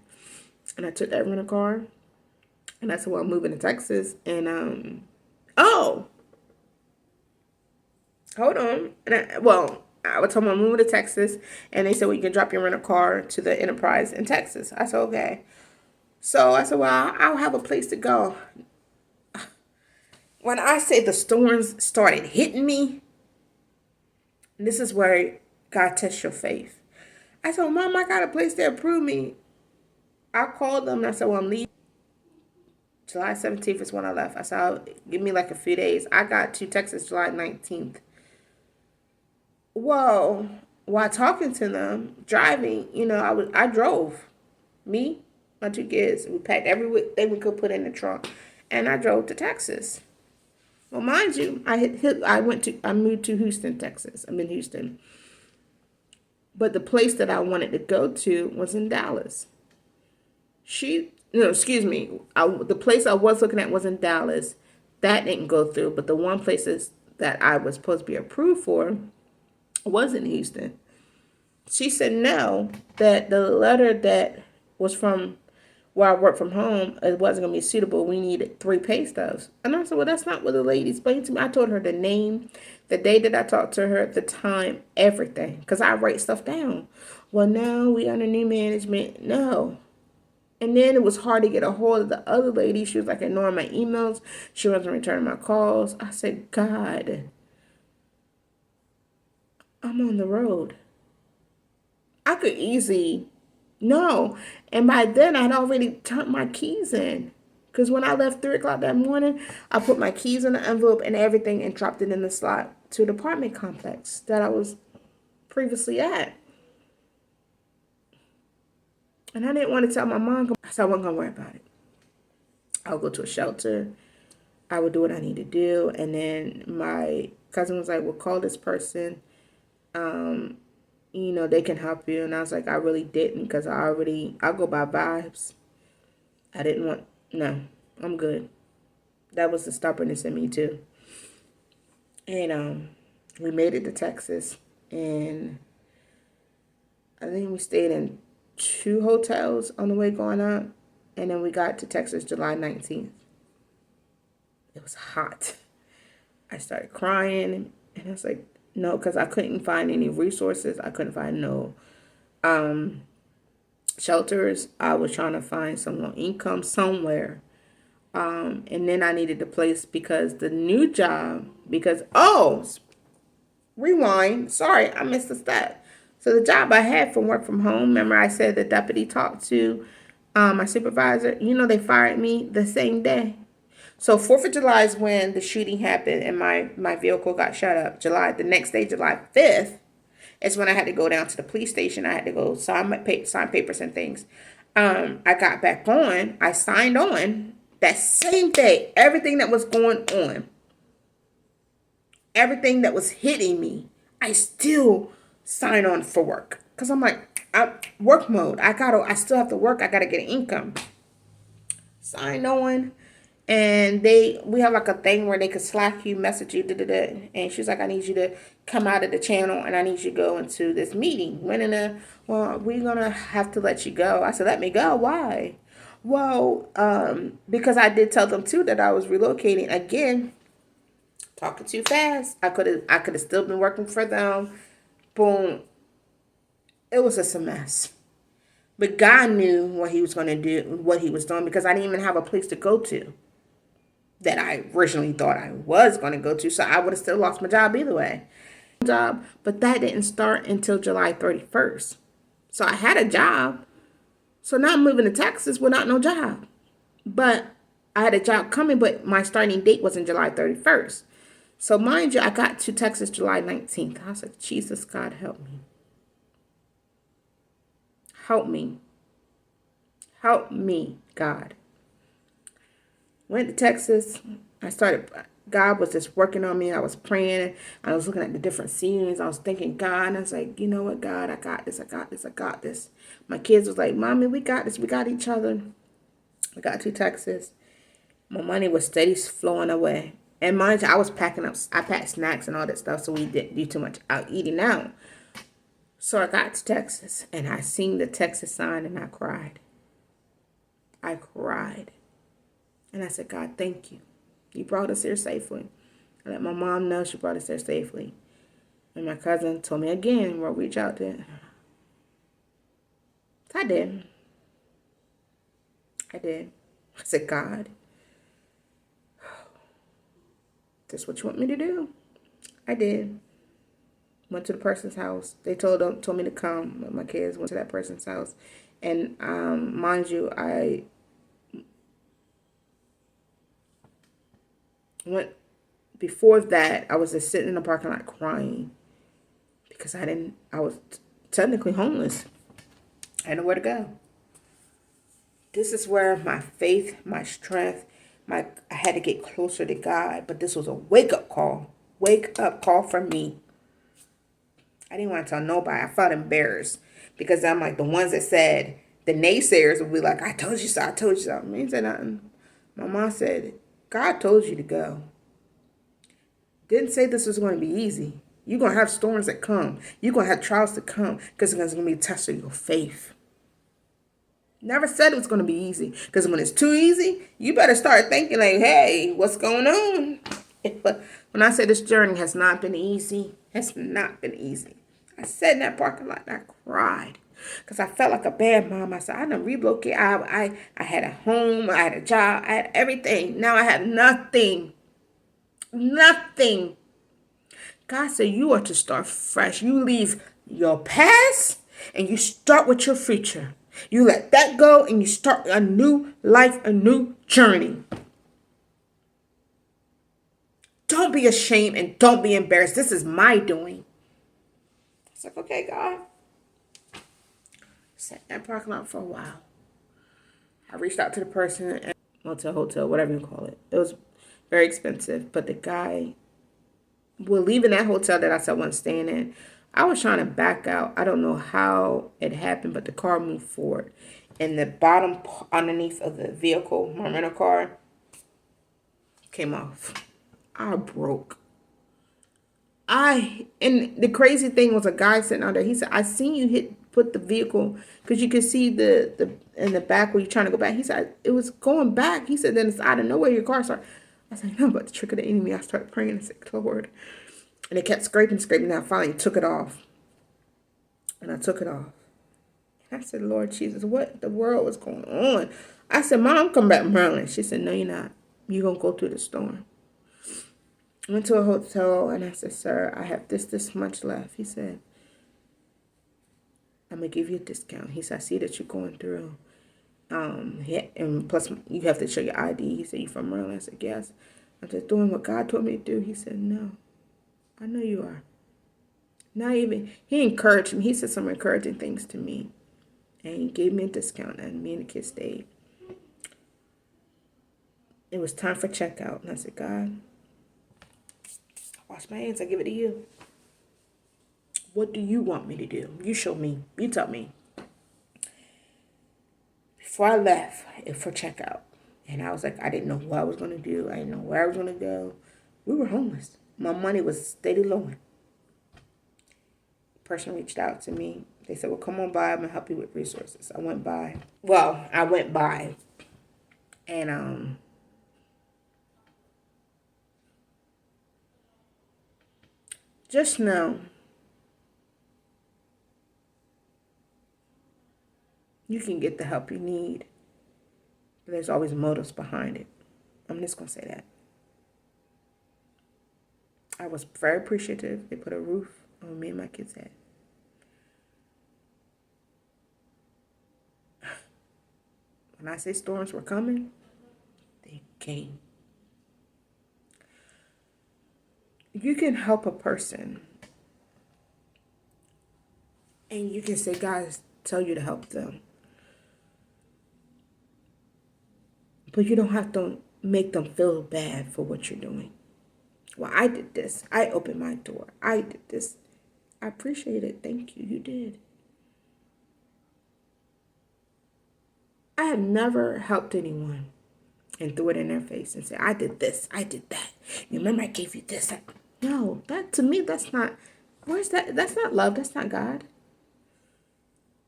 And I took that rental car and I said, well, I'm moving to Texas. And, hold on. And I was told I'm moving to Texas and they said, well, you can drop your rental car to the Enterprise in Texas. I said, okay. So I said, well, I'll have a place to go. When I say the storms started hitting me, this is where God tests your faith. I said, Mom, I got a place to approve me. I called them and I said, well, I'm leaving. July 17th is when I left. I said, give me like a few days. I got to Texas July 19th. Well, while talking to them, driving, I drove. Me, my 2 kids, we packed everything we could put in the trunk. And I drove to Texas. Well, mind you, I moved to Houston, Texas. I'm in Houston. But the place that I wanted to go to was in Dallas. The place I was looking at was in Dallas. That didn't go through. But the one place that I was supposed to be approved for was in Houston. She said no, that the letter that was from where I work from home, it wasn't going to be suitable. We needed 3 pay stubs. And I said, well, that's not what the lady explained to me. I told her the name, the day that I talked to her, the time, everything. Because I write stuff down. Well, no, we under new management. No. And then it was hard to get a hold of the other lady. She was like ignoring my emails. She wasn't returning my calls. I said, God, I'm on the road. I could easily, no. And by then I'd already turned my keys in. Because when I left 3 o'clock that morning, I put my keys in the envelope and everything and dropped it in the slot to the apartment complex that I was previously at. And I didn't want to tell my mom, so I wasn't going to worry about it. I'll go to a shelter. I would do what I need to do. And then my cousin was like, well, call this person. They can help you. And I was like, I really didn't because I go by vibes. No, I'm good. That was the stubbornness in me too. And we made it to Texas. And I think we stayed in 2 hotels on the way going up. And then we got to Texas July 19th. It was hot. I started crying, and I was like, no, because I couldn't find any resources. I couldn't find no shelters. I was trying to find some income somewhere. And then I needed a place because the new job, rewind. Sorry, I missed a step. So the job I had from work from home, remember I said the deputy talked to my supervisor? They fired me the same day. So 4th of July is when the shooting happened and my vehicle got shot up. The next day, July 5th, is when I had to go down to the police station. I had to go sign papers and things. I got back on. I signed on that same day. Everything that was going on, everything that was hitting me, I still sign on for work. Because I'm like, work mode. I still have to work. I got to get an income. Sign on. And we have like a thing where they could Slack you, message you, and she's like, I need you to come out of the channel and I need you to go into this meeting. Well, we're gonna have to let you go. I said, let me go. Why? Well, because I did tell them too that I was relocating. Again, talking too fast. I could have still been working for them. Boom. It was just a mess. But God knew what he was going to do, what he was doing, because I didn't even have a place to go to that I originally thought I was going to go to. So I would have still lost my job either way. But that didn't start until July 31st. So I had a job. So now I'm moving to Texas without no job. But I had a job coming, but my starting date was in July 31st. So mind you, I got to Texas July 19th. I was like, Jesus, God, help me. Help me. Help me, God. Went to Texas. God was just working on me. I was praying. I was looking at the different scenes. I was thinking, God, and I was like, you know what, God, I got this. I got this. I got this. My kids was like, Mommy, we got this. We got each other. I got to Texas. My money was steady flowing away. And mind you, I packed snacks and all that stuff, so we didn't do too much out eating out. So I got to Texas, and I seen the Texas sign, and I cried. I cried. And I said, God, thank you. You brought us here safely. I let my mom know she brought us there safely. And my cousin told me again, we'll reach out to her. I did. I said, God, this is what you want me to do. I did. Went to the person's house. They told me to come. My kids went to that person's house. And mind you, I went before that. I was just sitting in the parking lot crying because I was technically homeless. I had nowhere to go. This is where my faith, my strength, I had to get closer to God. But this was a wake-up call. Wake-up call for me. I didn't want to tell nobody. I felt embarrassed because I'm like the ones that said, the naysayers would be like, I told you so, I told you so. I didn't say nothing. My mom said, God told you to go. Didn't say this was going to be easy. You're going to have storms that come. You're going to have trials that come because it's going to be a test of your faith. Never said it was going to be easy, because when it's too easy, you better start thinking like, hey, what's going on? But when I say this journey has not been easy, it's not been easy. I sat in that parking lot and I cried because I felt like a bad mom. I said, I done relocated. I had a home, I had a job, I had everything. Now I have nothing. Nothing. God said you are to start fresh. You leave your past and you start with your future. You let that go and you start a new life, a new journey. Don't be ashamed and don't be embarrassed. This is my doing. It's like, okay, God. Sat in that parking lot for a while. I reached out to the person and hotel, whatever you call it. It was very expensive, but the guy, leaving that hotel that I said I wasn't staying in, I was trying to back out. I don't know how it happened, but the car moved forward. And the bottom underneath of the vehicle, my rental car, came off. I broke. And the crazy thing was a guy sitting out there. He said, I seen you put the vehicle, because you could see the in the back where you're trying to go back. He said, it was going back. He said, then it's out of nowhere your car started. I said, no, but the trick of the enemy. I started praying. I said, Lord. And it kept scraping. And I finally took it off. And I took it off. And I said, Lord Jesus, what the world was going on? I said, Mom, come back to Maryland. She said, no, you're not. You're going to go through the storm. I went to a hotel and I said, sir, I have this much left. He said, I'm going to give you a discount. He said, I see that you're going through. Yeah, and plus you have to show your ID. He said, you from Maryland? I said, yes. I'm just doing what God told me to do. He said, no, I know you are. Not even, he encouraged me. He said some encouraging things to me. And he gave me a discount, and me and the kids stayed. It was time for checkout. And I said, God, wash my hands. I give it to you. What do you want me to do? You show me. You tell me. Before I left for checkout, and I was like, I didn't know what I was going to do. I didn't know where I was going to go. We were homeless. My money was steady lowing. The person reached out to me. They said, well, come on by. I'm going to help you with resources. I went by. And just know you can get the help you need. But there's always motives behind it. I'm just going to say that. I was very appreciative. They put a roof on me and my kids' head. When I say storms were coming, they came. You can help a person. And you can say, guys, tell you to help them. But you don't have to make them feel bad for what you're doing. Well, I did this. I opened my door. I did this. I appreciate it. Thank you. You did. I have never helped anyone and threw it in their face and said, I did this. I did that. You remember I gave you this. No, that to me, that's not, where's that? That's not love. That's not God.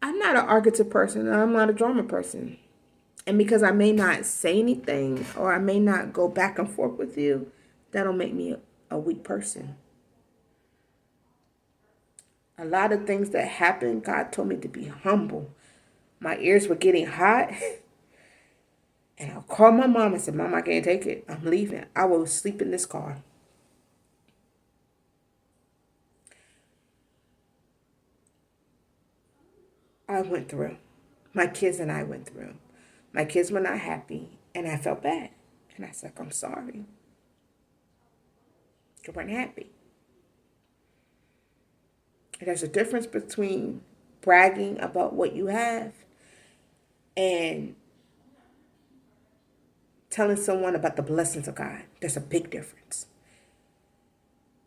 I'm not an argumentative person. I'm not a drama person. And because I may not say anything or I may not go back and forth with you, that'll make me a weak person. A lot of things that happened, God told me to be humble. My ears were getting hot. And I called my mom and said, Mom, I can't take it. I'm leaving. I will sleep in this car. I went through. My kids and I went through. My kids were not happy, and I felt bad. And I said, I'm sorry. You weren't happy. And there's a difference between bragging about what you have and telling someone about the blessings of God. There's a big difference.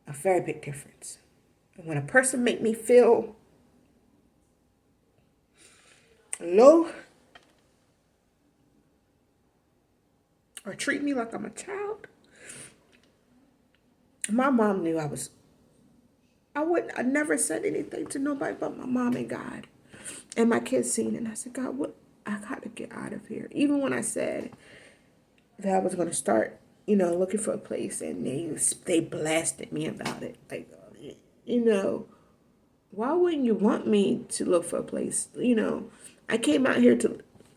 A very big difference. And when a person make me feel low or treat me like I'm a child, my mom knew I never said anything to nobody but my mom and God. And my kids seen it. And I said, God, what? I got to get out of here. Even when I said that I was going to start, looking for a place, and they blasted me about it. Like, why wouldn't you want me to look for a place? I came out here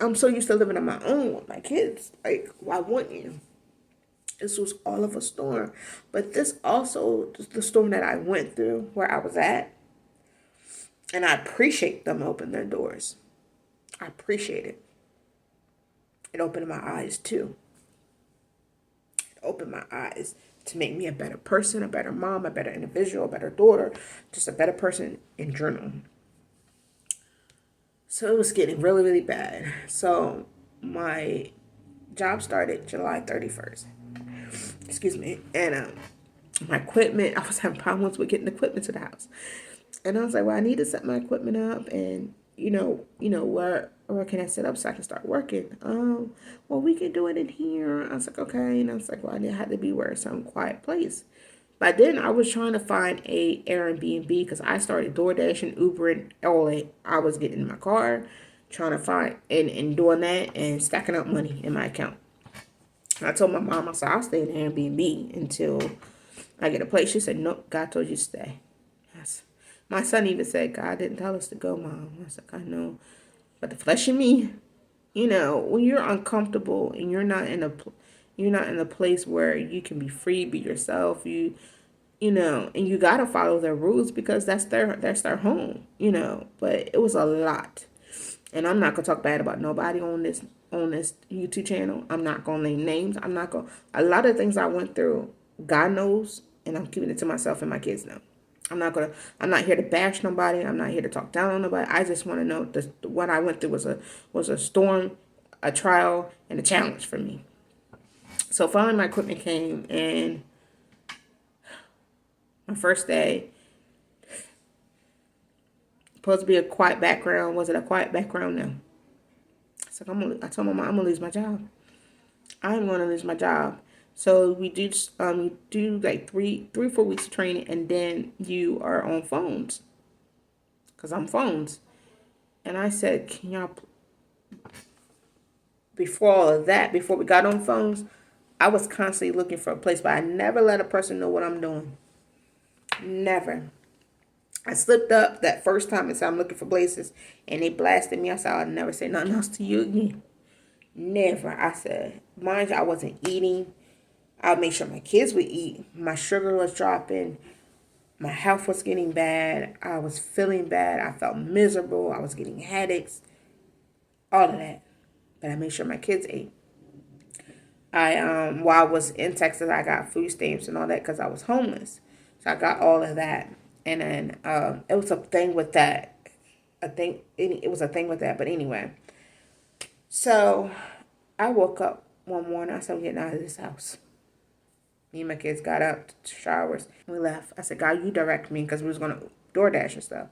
I'm so used to living on my own with my kids. Like, why wouldn't you? This was all of a storm. But this also, the storm that I went through, where I was at, and I appreciate them opening their doors. I appreciate it. It opened my eyes, too. It opened my eyes to make me a better person, a better mom, a better individual, a better daughter, just a better person in general. So it was getting really, really bad. So my job started July 31st. Excuse me. And my equipment, I was having problems with getting equipment to the house. And I was like, well, I need to set my equipment up, and where can I set up so I can start working? Well, we can do it in here. I was like, okay. And I was like, well, I had to be where some quiet place. By then, I was trying to find a Airbnb because I started DoorDash and Uber and all that. I was getting in my car, trying to find and doing that and stacking up money in my account. I told my mom, I said, I'll stay in Airbnb until I get a place. She said, nope, God told you to stay. Yes. My son even said, God didn't tell us to go, Mom. I said, I know. But the flesh in me, when you're uncomfortable and you're not in a place where you can be free, be yourself, and you gotta follow their rules because that's their home, But it was a lot. And I'm not gonna talk bad about nobody on this YouTube channel. I'm not gonna name names. I'm not gonna A lot of things I went through, God knows, and I'm keeping it to myself and my kids know. I'm not here to bash nobody. I'm not here to talk down on nobody. I just want to know what I went through was a storm, a trial, and a challenge for me. So finally my equipment came, and my first day, supposed to be a quiet background. Was it a quiet background? No. I told my mom I'm gonna lose my job. I'm gonna lose my job. So we do like 3 4 weeks of training, and then you are on phones, cause I'm phones. And I said, can y'all, before all of that, before we got on phones, I was constantly looking for a place, but I never let a person know what I'm doing. Never. I slipped up that first time and said I'm looking for places, and they blasted me. I said I'll never say nothing else to you again. Never. I said, mind you, I wasn't eating. I made sure my kids would eat. My sugar was dropping. My health was getting bad. I was feeling bad. I felt miserable. I was getting headaches. All of that. But I made sure my kids ate. While I was in Texas, I got food stamps and all that because I was homeless. So I got all of that. And then it was a thing with that. It was a thing with that. But anyway. So I woke up one morning. I said, I'm getting out of this house. Me and my kids got up, showers, and we left. I said, God, you direct me, because we was going to DoorDash and stuff.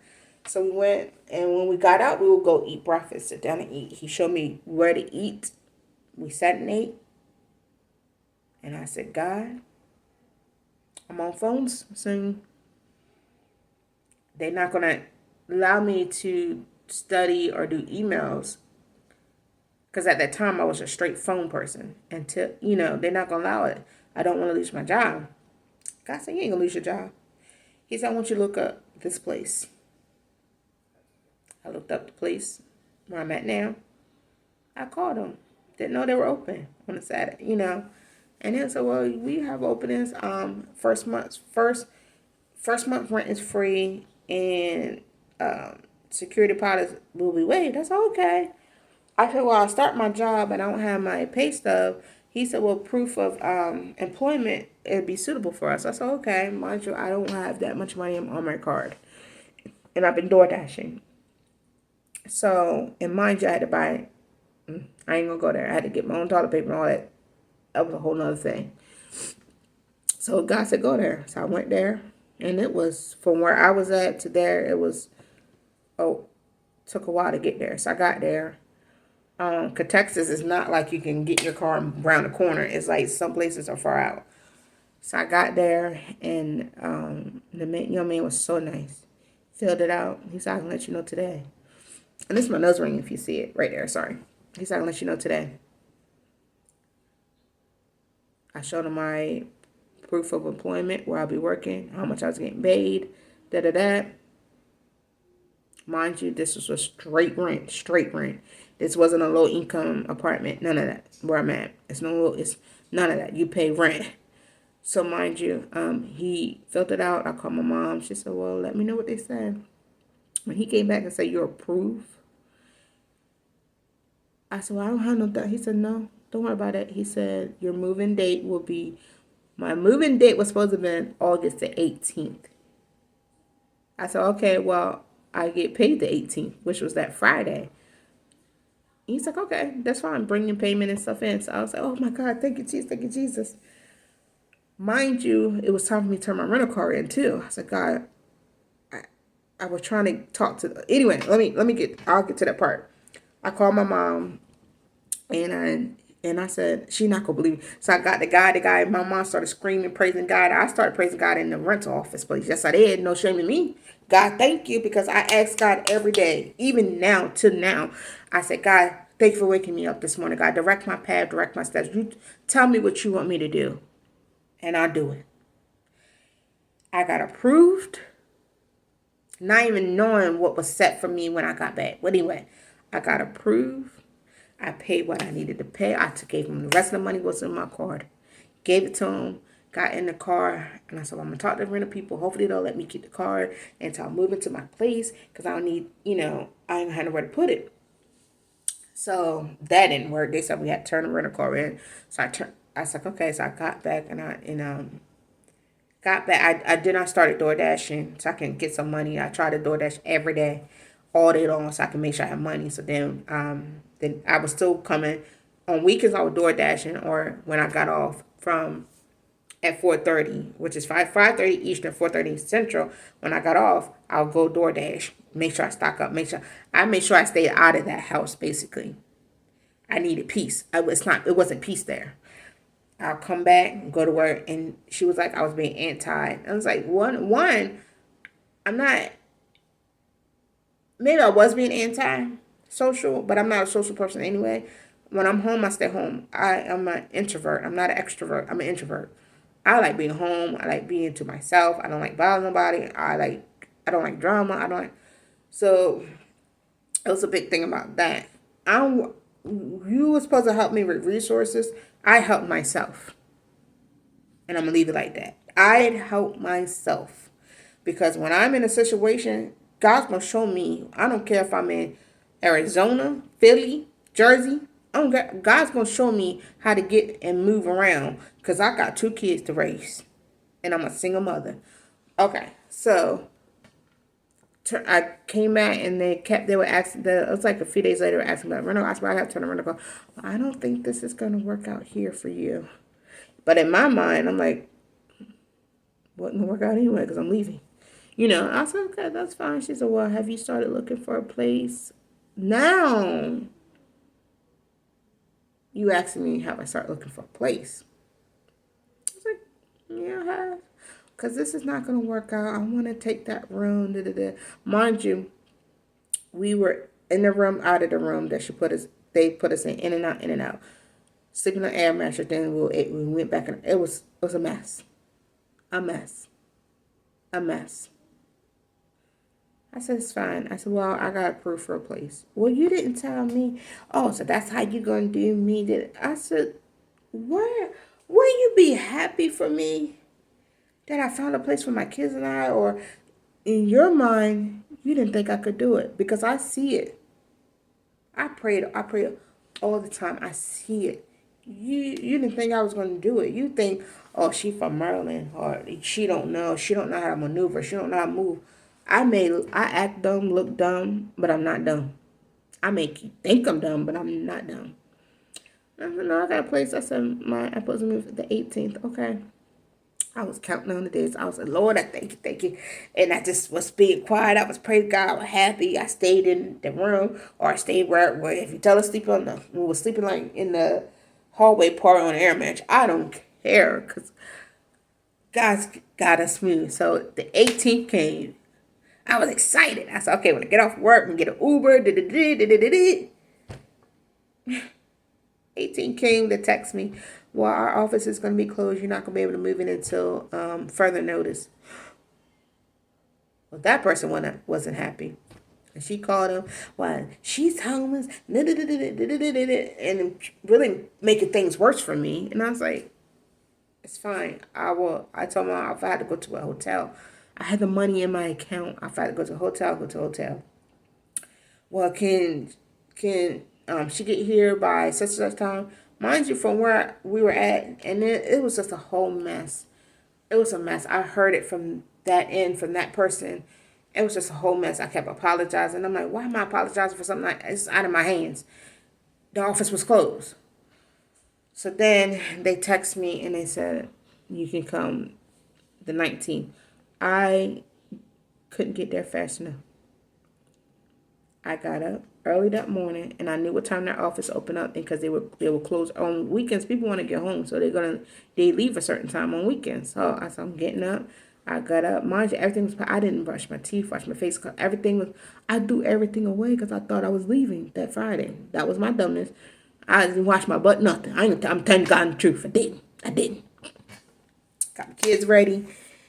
So we went, and when we got out, we would go eat breakfast, sit down and eat. He showed me where to eat. We sat and ate. And I said, God, I'm on phones. So they're not going to allow me to study or do emails. Because at that time, I was a straight phone person. Until, they're not going to allow it. I don't want to lose my job. God said, you ain't going to lose your job. He said, I want you to look up this place. I looked up the place where I'm at now. I called them. Didn't know they were open on a Saturday, And they said, well, we have openings. First month rent is free, and security deposit will be waived. That's okay. I said, well, I'll start my job and I don't have my pay stub. He said, well, proof of employment, it'd be suitable for us. I said, okay, mind you, I don't have that much money on my card. And I've been door dashing. So, and mind you, I had to buy, I ain't gonna go there. I had to get my own toilet paper and all that. That was a whole nother thing. So God said, go there. So I went there. And it was, from where I was at to there, took a while to get there. So I got there. Cause Texas is not like you can get your car around the corner. It's like some places are far out. So I got there, and the young man was so nice. Filled it out. He said, I can let you know today. And this is my nose ring if you see it right there. Sorry. He said, I can let you know today. I showed him my proof of employment, where I'll be working, how much I was getting paid, da-da-da. Mind you, this was a straight rent. This wasn't a low income apartment. None of that. Where I'm at. It's none of that. You pay rent. So mind you, he filled it out. I called my mom. She said, well, let me know what they said. When he came back and said, you're approved. I said, well, I don't have no doubt. He said, no, don't worry about it. He said, your moving date will be, my moving date was supposed to have been August the 18th. I said, okay, well, I get paid the 18th, which was that Friday. He's like, okay, that's fine. Bring your payment and stuff in. So I was like, oh my God, thank you, Jesus, thank you, Jesus. Mind you, it was time for me to turn my rental car in too. I said, God, I was trying to talk to. Anyway, I'll get to that part. I called my mom, and I said, she not gonna believe me. So I got the guy. My mom started screaming, praising God. I started praising God in the rental office place. Yes, I did. No shame in me. God, thank you, because I ask God every day, even now to now. I said, God, Thank you for waking me up this morning, God. Direct my path, direct my steps. You tell me what you want me to do, and I'll do it. I got approved, not even knowing what was set for me when I got back. But anyway, I got approved. I paid what I needed to pay. Gave him the rest of the money was in my card. Gave it to him. Got in the car, and I said, well, I'm going to talk to the rental people. Hopefully they'll let me keep the car until I move into my place, because I don't need, I ain't had nowhere to put it. So that didn't work. They said we had to turn the rental car in. So I was like, okay. So I got back, and got back. I did not start door dashing so I can get some money. I tried to DoorDash every day, all day long, so I can make sure I have money. So then I was still coming on weekends. I was door dashing, or when I got off from at 4:30, which is 5:30 Eastern, 4:30 Central. When I got off, I'll go DoorDash. Make sure I stock up. Make sure I stay out of that house. Basically, I needed peace. It wasn't peace there. I'll come back and go to work, and she was like, I was being anti. I was like, one, I'm not. Maybe I was being anti-social, but I'm not a social person anyway. When I'm home, I stay home. I'm an introvert. I'm not an extrovert. I'm an introvert. I like being home. I like being to myself. I don't like bothering nobody. I don't like drama. So it was a big thing about that. You were supposed to help me with resources. I helped myself. And I'm going to leave it like that. I'd help myself. Because when I'm in a situation, God's going to show me. I don't care if I'm in Arizona, Philly, Jersey. God's going to show me how to get and move around. Because I got 2 kids to raise. And I'm a single mother. Okay, so I came back, and they were asking, it was like a few days later, asking about rental. I said, I have to turn the rental. I don't think this is going to work out here for you. But in my mind, I'm like, wouldn't work out anyway because I'm leaving. I said, okay, that's fine. She said, well, have you started looking for a place now? You asking me, have I started looking for a place? I was like, yeah, I have. Because this is not going to work out. I want to take that room. Mind you, we were in the room, out of the room that they put us in and out, in and out. Sleeping on air mattress. Then we went back, and it was a mess. A mess. I said, it's fine. I said, well, I got approved for a place. Well, you didn't tell me. Oh, so that's how you going to do me? I said, where? Will you be happy for me that I found a place for my kids and I? Or in your mind, you didn't think I could do it? Because I see it. I prayed all the time. I see it. You didn't think I was going to do it. You think, oh, she from Maryland, or she don't know how to maneuver. She don't know how to move. I act dumb, look dumb, but I'm not dumb. I make you think I'm dumb, but I'm not dumb. I said, no, I got a place. I said, I'm supposed to move the 18th. Okay. I was counting on the days. I was like, Lord, I thank you. And I just was being quiet. I was praying God. I was happy. I stayed in the room, or I stayed where if you tell us sleep we were sleeping like in the hallway part on the air match. I don't care, because God's got us smooth. So the 18th came. I was excited. I said, okay, when I get off work and get an Uber, 18 came to text me, well, our office is going to be closed. You're not going to be able to move in until further notice. Well, that person wasn't happy. And she called him, well, she's homeless, and really making things worse for me. And I was like, it's fine. I told my if I had to go to a hotel, I had the money in my account. If I had to go to a hotel, go to a hotel. Well, can she get here by such and such time? Mind you, from where we were at, and it was just a whole mess. It was a mess. I heard it from that end, from that person. It was just a whole mess. I kept apologizing. I'm like, why am I apologizing for something like it's out of my hands? The office was closed. So then they text me and they said, you can come the 19th. I couldn't get there fast enough. I got up early that morning, and I knew what time their office opened up, because they were closed on weekends. People want to get home, so they leave a certain time on weekends. So I said, I'm getting up. I got up. Mind you, everything was, I didn't brush my teeth, wash my face. Everything was, I threw everything away because I thought I was leaving that Friday. That was my dumbness. I didn't wash my butt, nothing. I'm telling God the truth. I didn't. Got my kids ready.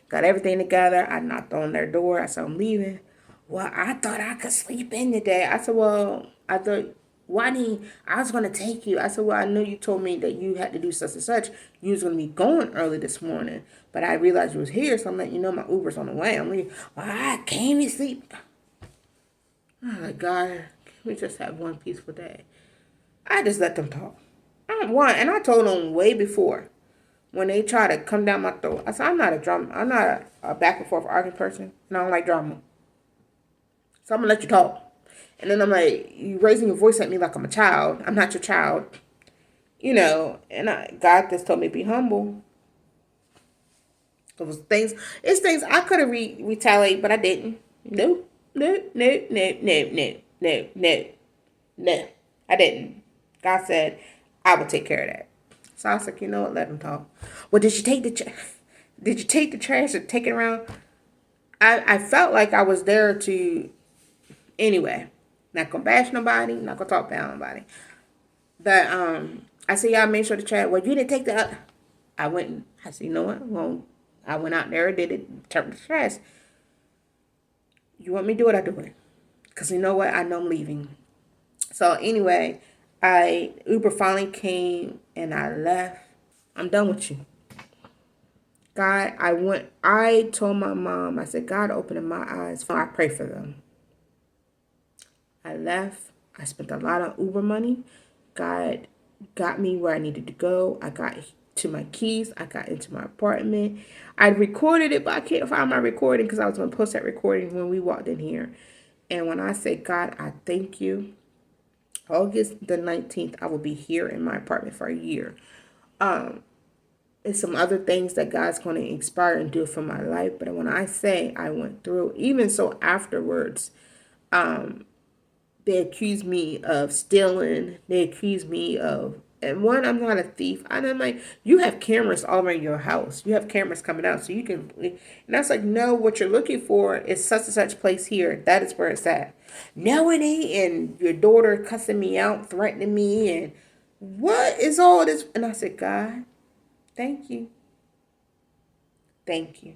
Got everything together. I knocked on their door. I said, I'm leaving. Well, I thought I could sleep in today. I said, well, I thought, why didn't I was going to take you. I said, well, I know you told me that you had to do such and such. You was going to be going early this morning. But I realized you was here, so I'm letting you know my Uber's on the way. I'm leaving. Well, I can't even sleep. Oh, my God, can we just have one peaceful day? I just let them talk. And I told them way before. When they try to come down my throat, I said, I'm not a back and forth arguing person, and I don't like drama. So I'm going to let you talk. And then I'm like, you raising your voice at me like I'm a child. I'm not your child. You know, and God just told me to be humble. It's things I could have retaliated, but I didn't. No. I didn't. God said, I will take care of that. So I was like, you know what, let him talk. Well, did you take the trash and take it around? I felt like I was there to, anyway, not gonna bash nobody, not gonna talk bad on nobody. But I said, y'all made sure the trash, well, you didn't take the, I said, you know what, well, I went out there, did it, turned the trash. You want me to do it, I do it. Because you know what, I know I'm leaving. So anyway, Uber finally came and I left. I'm done with you. God, I told my mom, I said, God opened my eyes. I pray for them. I left. I spent a lot of Uber money. God got me where I needed to go. I got to my keys. I got into my apartment. I recorded it, but I can't find my recording because I was going to post that recording when we walked in here. And when I say, God, I thank you. August the 19th, I will be here in my apartment for a year. And some other things that God's going to inspire and do for my life. But when I say I went through, even so afterwards, they accused me of stealing. They accused me of, and one, I'm not a thief. And I'm like, you have cameras all around your house. You have cameras coming out so you can, and I was like, no, what you're looking for is such and such place here. That is where it's at. No, it ain't. And your daughter cussing me out, threatening me, and what is all this? And I said, God, thank you. Thank you.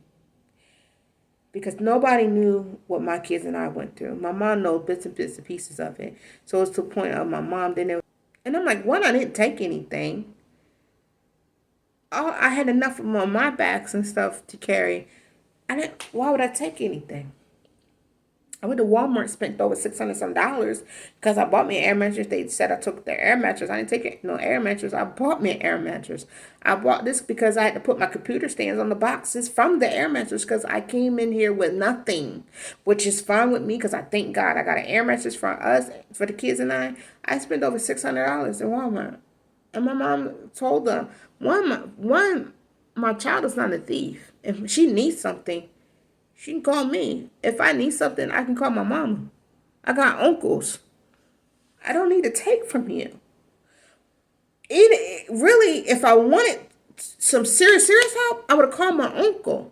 Because nobody knew what my kids and I went through. My mom knows bits and pieces of it. So it's to the point of my mom didn't. And I'm like, one, I didn't take anything. I had enough of my backs and stuff to carry. Why would I take anything? I went to Walmart, spent over $600 some because I bought me an air mattress. They said I took their air mattress. I didn't take it, no air mattress. I bought me an air mattress. I bought this because I had to put my computer stands on the boxes from the air mattress because I came in here with nothing, which is fine with me because I thank God I got an air mattress for us, for the kids and I. I spent over $600 in Walmart. And my mom told them, my child is not a thief. If she needs something, she can call me. If I need something, I can call my mama. I got uncles. I don't need to take from you. Really, if I wanted some serious help, I would have called my uncle.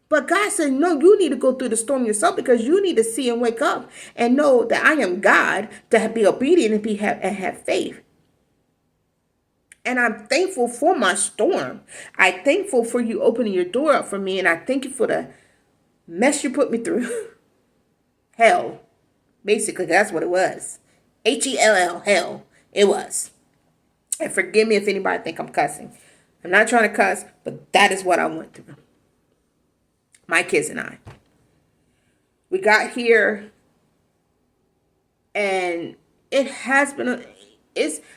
But God said, no, you need to go through the storm yourself because you need to see and wake up and know that I am God, to be obedient and have faith. And I'm thankful for my storm. I'm thankful for you opening your door up for me. And I thank you for the mess you put me through. Hell. Basically, that's what it was. Hell. Hell. It was. And forgive me if anybody think I'm cussing. I'm not trying to cuss, but that is what I went through. My kids and I. We got here, and it has been,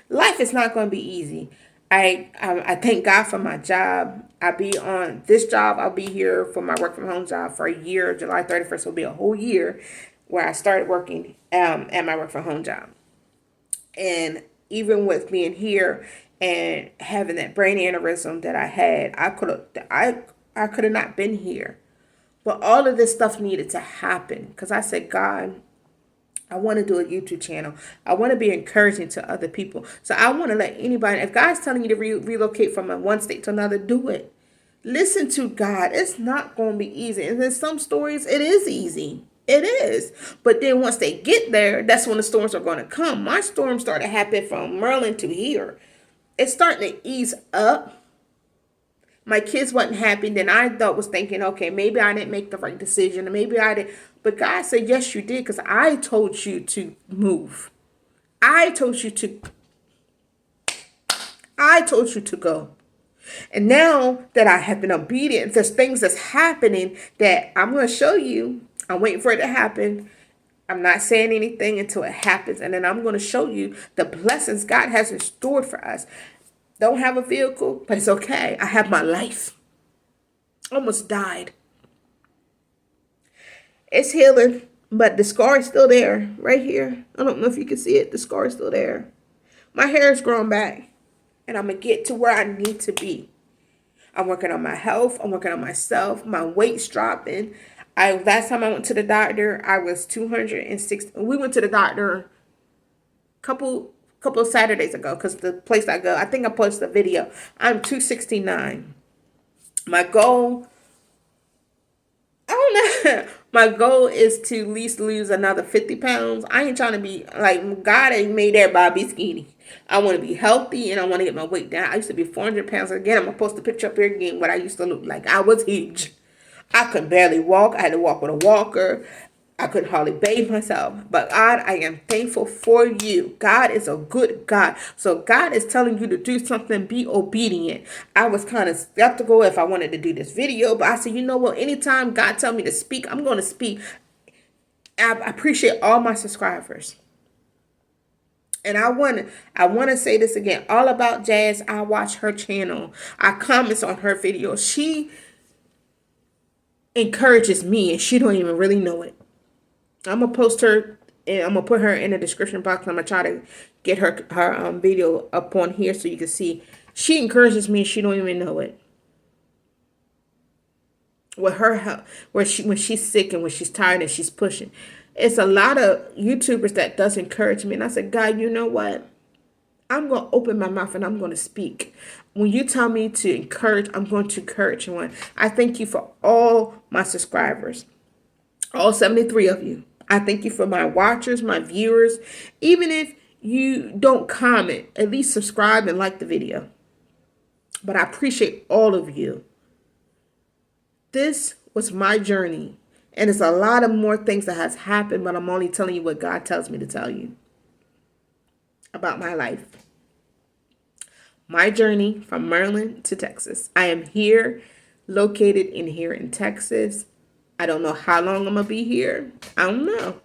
life is not going to be easy. I thank God for my job. I'll be on this job. I'll be here for my work from home job for a year. July 31st will be a whole year where I started working at my work from home job. And even with being here and having that brain aneurysm that I had, I could have not been here. But all of this stuff needed to happen because I said, God, I want to do a YouTube channel. I want to be encouraging to other people. So I want to let anybody, if God's telling you to relocate from one state to another, do it. Listen to God. It's not going to be easy. And in some stories, it is easy. It is. But then once they get there, that's when the storms are going to come. My storm started happening from Maryland to here. It's starting to ease up. My kids wasn't happy. Then I thought was thinking, okay, maybe I didn't make the right decision. Maybe I did. But God said, yes, you did, because I told you to move. I told you to. I told you to go. And now that I have been obedient, there's things that's happening that I'm going to show you. I'm waiting for it to happen. I'm not saying anything until it happens. And then I'm going to show you the blessings God has in store for us. Don't have a vehicle, but it's okay. I have my life. Almost died. It's healing, but the scar is still there. Right here. I don't know if you can see it. The scar is still there. My hair is growing back. And I'm going to get to where I need to be. I'm working on my health. I'm working on myself. My weight's dropping. Last time I went to the doctor, I was 206. We went to the doctor a couple of Saturdays ago, because the place I go, I think I posted a video. I'm 269. My goal, I don't know. My goal is to at least lose another 50 pounds. I ain't trying to be like, God ain't made everybody be skinny. I want to be healthy and I want to get my weight down. I used to be 400 pounds. Again, I'm going to post a picture up here again what I used to look like. I was huge. I could barely walk. I had to walk with a walker. I could hardly bathe myself. But God, I am thankful for you. God is a good God. So God is telling you to do something. Be obedient. I was kind of skeptical if I wanted to do this video. But I said, you know what? Anytime God tells me to speak, I'm going to speak. I appreciate all my subscribers. And I want to say this again. All About Jazz. I watch her channel. I comment on her videos. She encourages me and she don't even really know it. I'm going to post her and I'm going to put her in the description box. I'm going to try to get her video up on here so you can see. She encourages me and she don't even know it. With her help, when she's sick and when she's tired and she's pushing. It's a lot of YouTubers that does encourage me. And I said, God, you know what? I'm going to open my mouth and I'm going to speak. When you tell me to encourage, I'm going to encourage one. I thank you for all my subscribers. All 73 of you. I thank you for my watchers, my viewers. Even if you don't comment, at least subscribe and like the video. But I appreciate all of you. This was my journey. And it's a lot of more things that has happened, but I'm only telling you what God tells me to tell you about my life. My journey from Maryland to Texas. I am here, located here in Texas. I don't know how long I'm going to be here. I don't know.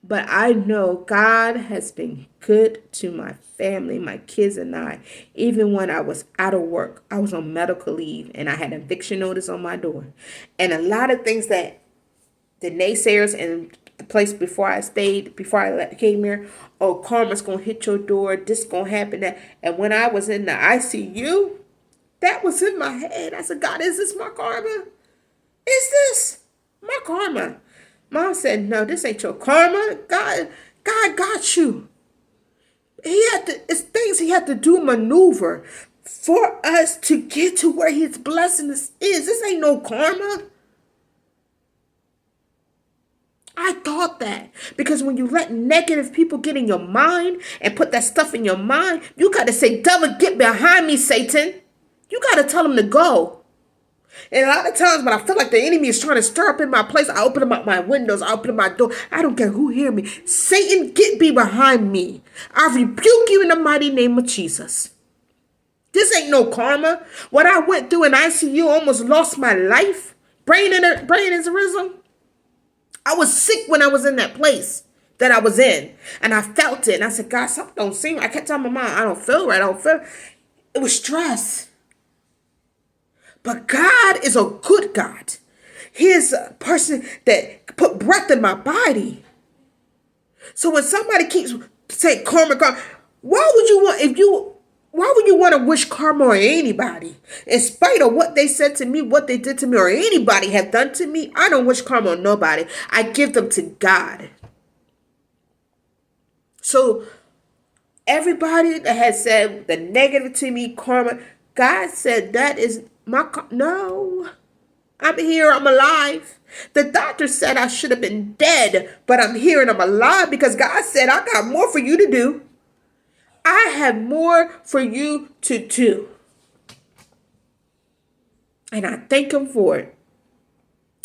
But I know God has been good to my family, my kids and I. Even when I was out of work, I was on medical leave and I had an eviction notice on my door. And a lot of things that the naysayers and the place before I came here, oh, karma's going to hit your door, this going to happen, that. And when I was in the ICU, that was in my head. I said, God, is this my karma? Is this my karma? Mom said, no, this ain't your karma. God got you. It's things he had to do maneuver for us to get to where his blessing is. This ain't no karma. I thought that because when you let negative people get in your mind and put that stuff in your mind, you got to say, devil, get behind me, Satan. You got to tell him to go. And a lot of times when I feel like the enemy is trying to stir up in my place, I open up my windows, I open up my door. I don't care who hear me. Satan, get thee behind me. I rebuke you in the mighty name of Jesus. This ain't no karma. What I went through in ICU, almost lost my life. Brain aneurysm. I was sick when I was in that place that I was in. And I felt it. And I said, God, something don't seem right. I kept telling my mom, I don't feel right. It was stress. But God is a good God. He is a person that put breath in my body. So when somebody keeps saying karma, why would you want to wish karma on anybody? In spite of what they said to me, what they did to me, or anybody have done to me, I don't wish karma on nobody. I give them to God. So everybody that has said the negative to me, karma, God said that is No. I'm here, I'm alive. The doctor said I should have been dead, but I'm here and I'm alive because God said I got more for you to do. I have more for you to do. And I thank him for it.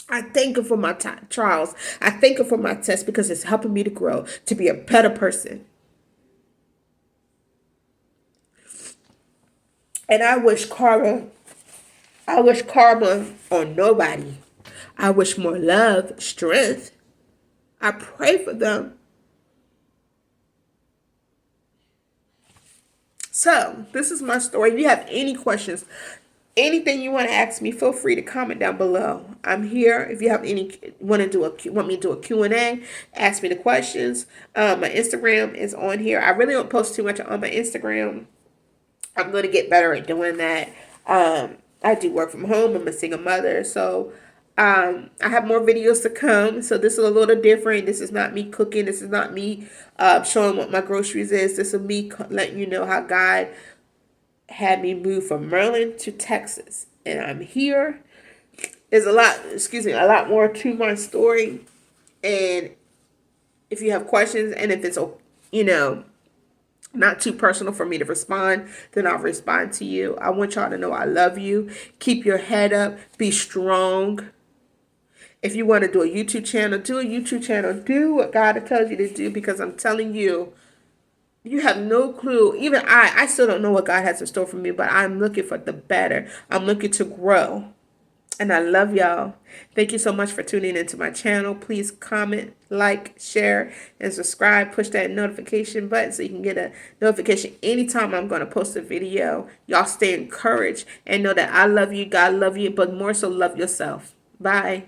I thank him for my trials. I thank him for my tests because it's helping me to grow, to be a better person. And I wish karma on nobody. I wish more love, strength. I pray for them. So, this is my story. If you have any questions, anything you want to ask me, feel free to comment down below. I'm here. If you have any want me to do a Q&A, ask me the questions. My Instagram is on here. I really don't post too much on my Instagram. I'm going to get better at doing that. I do work from home. I'm a single mother, so I have more videos to come. So this is a little different. This is not me cooking. This is not me showing what my groceries is. This is me letting you know how God had me move from Maryland to Texas, and I'm here. There's a lot more to my story. And if you have questions, and if it's not too personal for me to respond, then I'll respond to you. I want y'all to know I love you. Keep your head up. Be strong. If you want to do a YouTube channel, do a YouTube channel. Do what God tells you to do, because I'm telling you, you have no clue. Even I still don't know what God has in store for me, but I'm looking for the better. I'm looking to grow. And I love y'all. Thank you so much for tuning into my channel. Please comment, like, share, and subscribe. Push that notification button so you can get a notification anytime I'm going to post a video. Y'all stay encouraged and know that I love you, God love you, but more so love yourself. Bye.